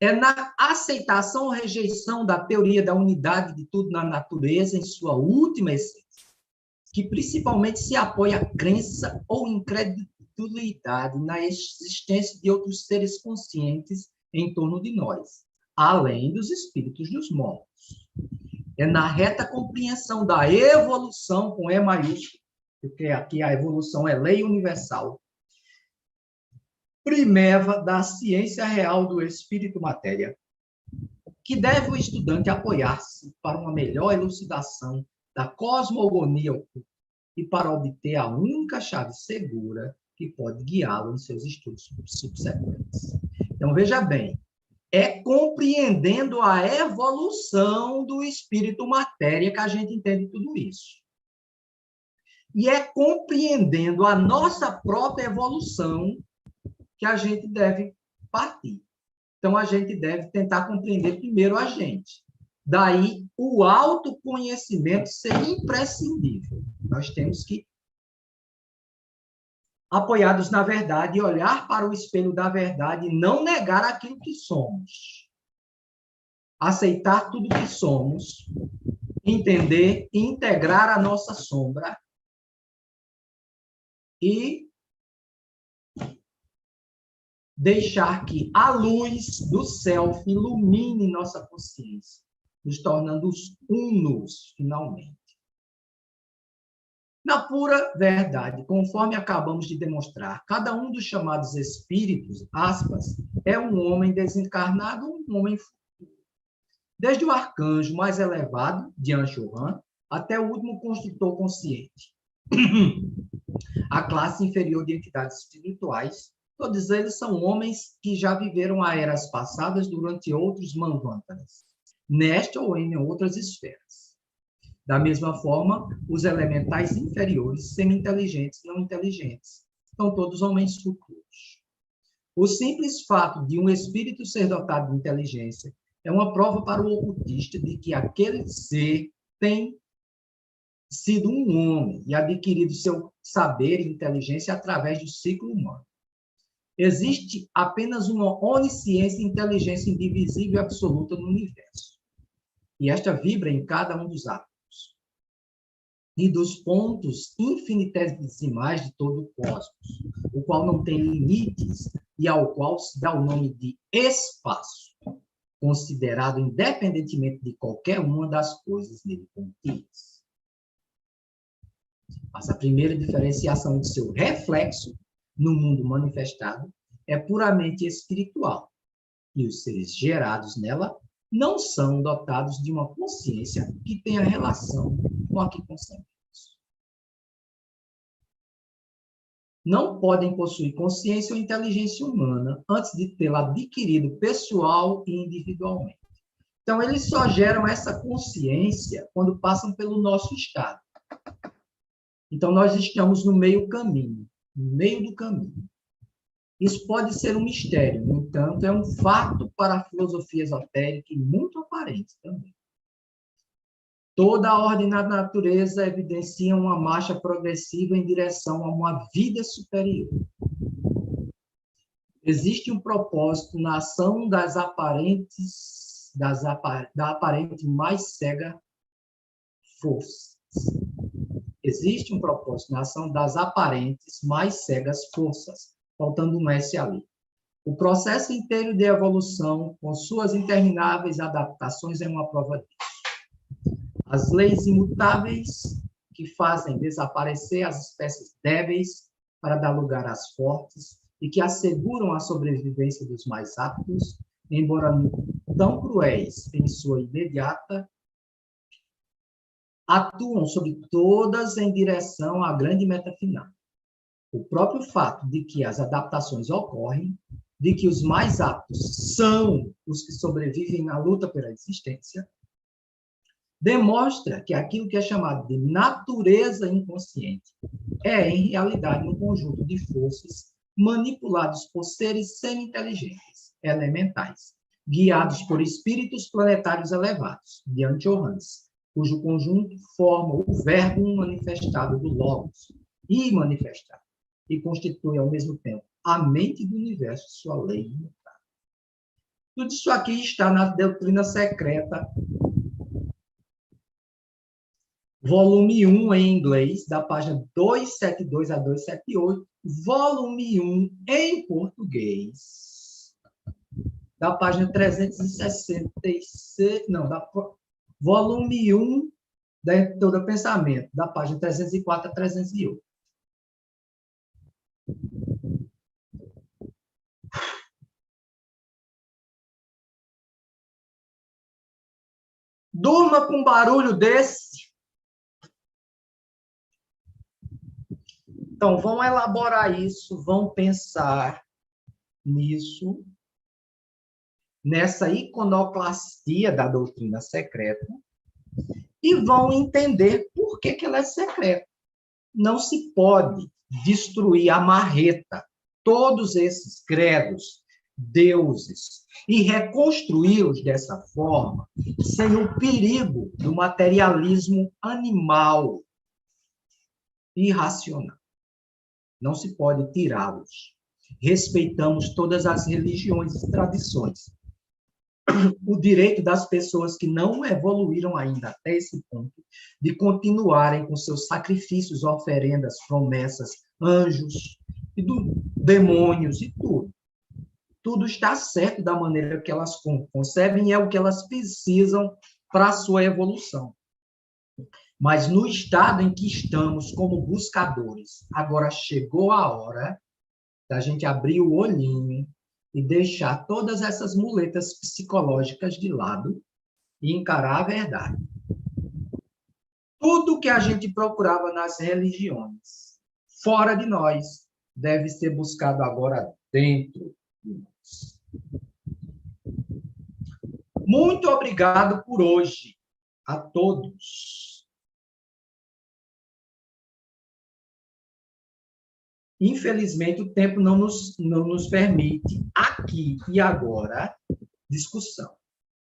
É na aceitação ou rejeição da teoria da unidade de tudo na natureza, em sua última essência, que principalmente se apoia a crença ou incredulidade na existência de outros seres conscientes em torno de nós, além dos espíritos dos mortos. É na reta compreensão da evolução, com E maiúsculo, porque aqui a evolução é lei universal, primeva da ciência real do espírito-matéria, que deve o estudante apoiar-se para uma melhor elucidação da cosmogonia oculta e para obter a única chave segura que pode guiá-lo em seus estudos subsequentes. Então, veja bem, é compreendendo a evolução do espírito-matéria que a gente entende tudo isso. E é compreendendo a nossa própria evolução que a gente deve partir. Então, a gente deve tentar compreender primeiro a gente. Daí, o autoconhecimento ser imprescindível. Nós temos que, apoiados na verdade, olhar para o espelho da verdade e não negar aquilo que somos. Aceitar tudo que somos, entender e integrar a nossa sombra e deixar que a luz do self ilumine nossa consciência, nos tornando unos, finalmente. Na pura verdade, conforme acabamos de demonstrar, cada um dos chamados espíritos, aspas, é um homem desencarnado, um homem futuro. Desde o arcanjo mais elevado, Dian-Chohan, até o último construtor consciente. A classe inferior de entidades espirituais, todos eles são homens que já viveram a eras passadas durante outros manvantaras, nesta ou em outras esferas. Da mesma forma, os elementais inferiores, semi-inteligentes e não inteligentes, são todos homens futuros. O simples fato de um espírito ser dotado de inteligência é uma prova para o ocultista de que aquele ser tem sido um homem e adquirido seu saber e inteligência através do ciclo humano. Existe apenas uma onisciência e inteligência indivisível e absoluta no universo. E esta vibra em cada um dos átomos e dos pontos infinitesimais de todo o cosmos, o qual não tem limites e ao qual se dá o nome de espaço, considerado independentemente de qualquer uma das coisas nele contidas. Mas a primeira diferenciação de seu reflexo no mundo manifestado é puramente espiritual, e os seres gerados nela não são dotados de uma consciência que tenha relação com a que concebemos. Não podem possuir consciência ou inteligência humana antes de tê-la adquirido pessoal e individualmente. Então, eles só geram essa consciência quando passam pelo nosso estado. Então, nós estamos no meio caminho, no meio do caminho. Isso pode ser um mistério, no entanto, é um fato para a filosofia esotérica e muito aparente também. Toda a ordem da natureza evidencia uma marcha progressiva em direção a uma vida superior. Existe um propósito na ação da aparente mais cega força. Existe um propósito na ação das aparentes mais cegas forças, faltando um S ali. O processo inteiro de evolução, com suas intermináveis adaptações, é uma prova disso. As leis imutáveis que fazem desaparecer as espécies débeis para dar lugar às fortes e que asseguram a sobrevivência dos mais aptos, embora tão cruéis em sua imediata, atuam sobre todas em direção à grande meta final. O próprio fato de que as adaptações ocorrem, de que os mais aptos são os que sobrevivem na luta pela existência, demonstra que aquilo que é chamado de natureza inconsciente é, em realidade, um conjunto de forças manipulados por seres semi-inteligentes, elementais, guiados por espíritos planetários elevados, Dian-Chohan, cujo conjunto forma o verbo manifestado do Logos, e manifestado, e constitui, ao mesmo tempo, a mente do universo, sua lei imutável. Tudo isso aqui está na doutrina secreta, volume 1 em inglês, da página 272 a 278, volume 1 em português, da página 366, não, da volume 1 da Editora Pensamento, da página 304 a 308. Durma com um barulho desse. Então, vão elaborar isso, vão pensar nisso, nessa iconoclastia da doutrina secreta, e vão entender por que ela é secreta. Não se pode destruir a marreta, todos esses credos, deuses, e reconstruí-los dessa forma, sem o perigo do materialismo animal, irracional. Não se pode tirá-los. Respeitamos todas as religiões e tradições. O direito das pessoas que não evoluíram ainda até esse ponto de continuarem com seus sacrifícios, oferendas, promessas, anjos, e demônios e tudo. Tudo está certo da maneira que elas concebem e é o que elas precisam para a sua evolução. Mas no estado em que estamos como buscadores, agora chegou a hora da gente abrir o olhinho e deixar todas essas muletas psicológicas de lado e encarar a verdade. Tudo que a gente procurava nas religiões, fora de nós, deve ser buscado agora dentro de nós. Muito obrigado por hoje a todos. Infelizmente, o tempo não nos permite, aqui e agora, discussão.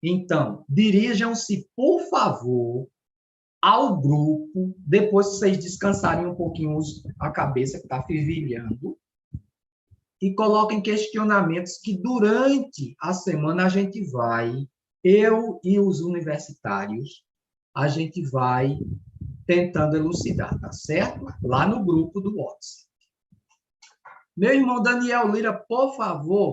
Então, dirijam-se, por favor, ao grupo, depois que vocês descansarem um pouquinho a cabeça, que está fervilhando, e coloquem questionamentos que, durante a semana, a gente vai, eu e os universitários, a gente vai tentando elucidar, tá certo? Lá no grupo do WhatsApp. Meu irmão Daniel Lira, por favor,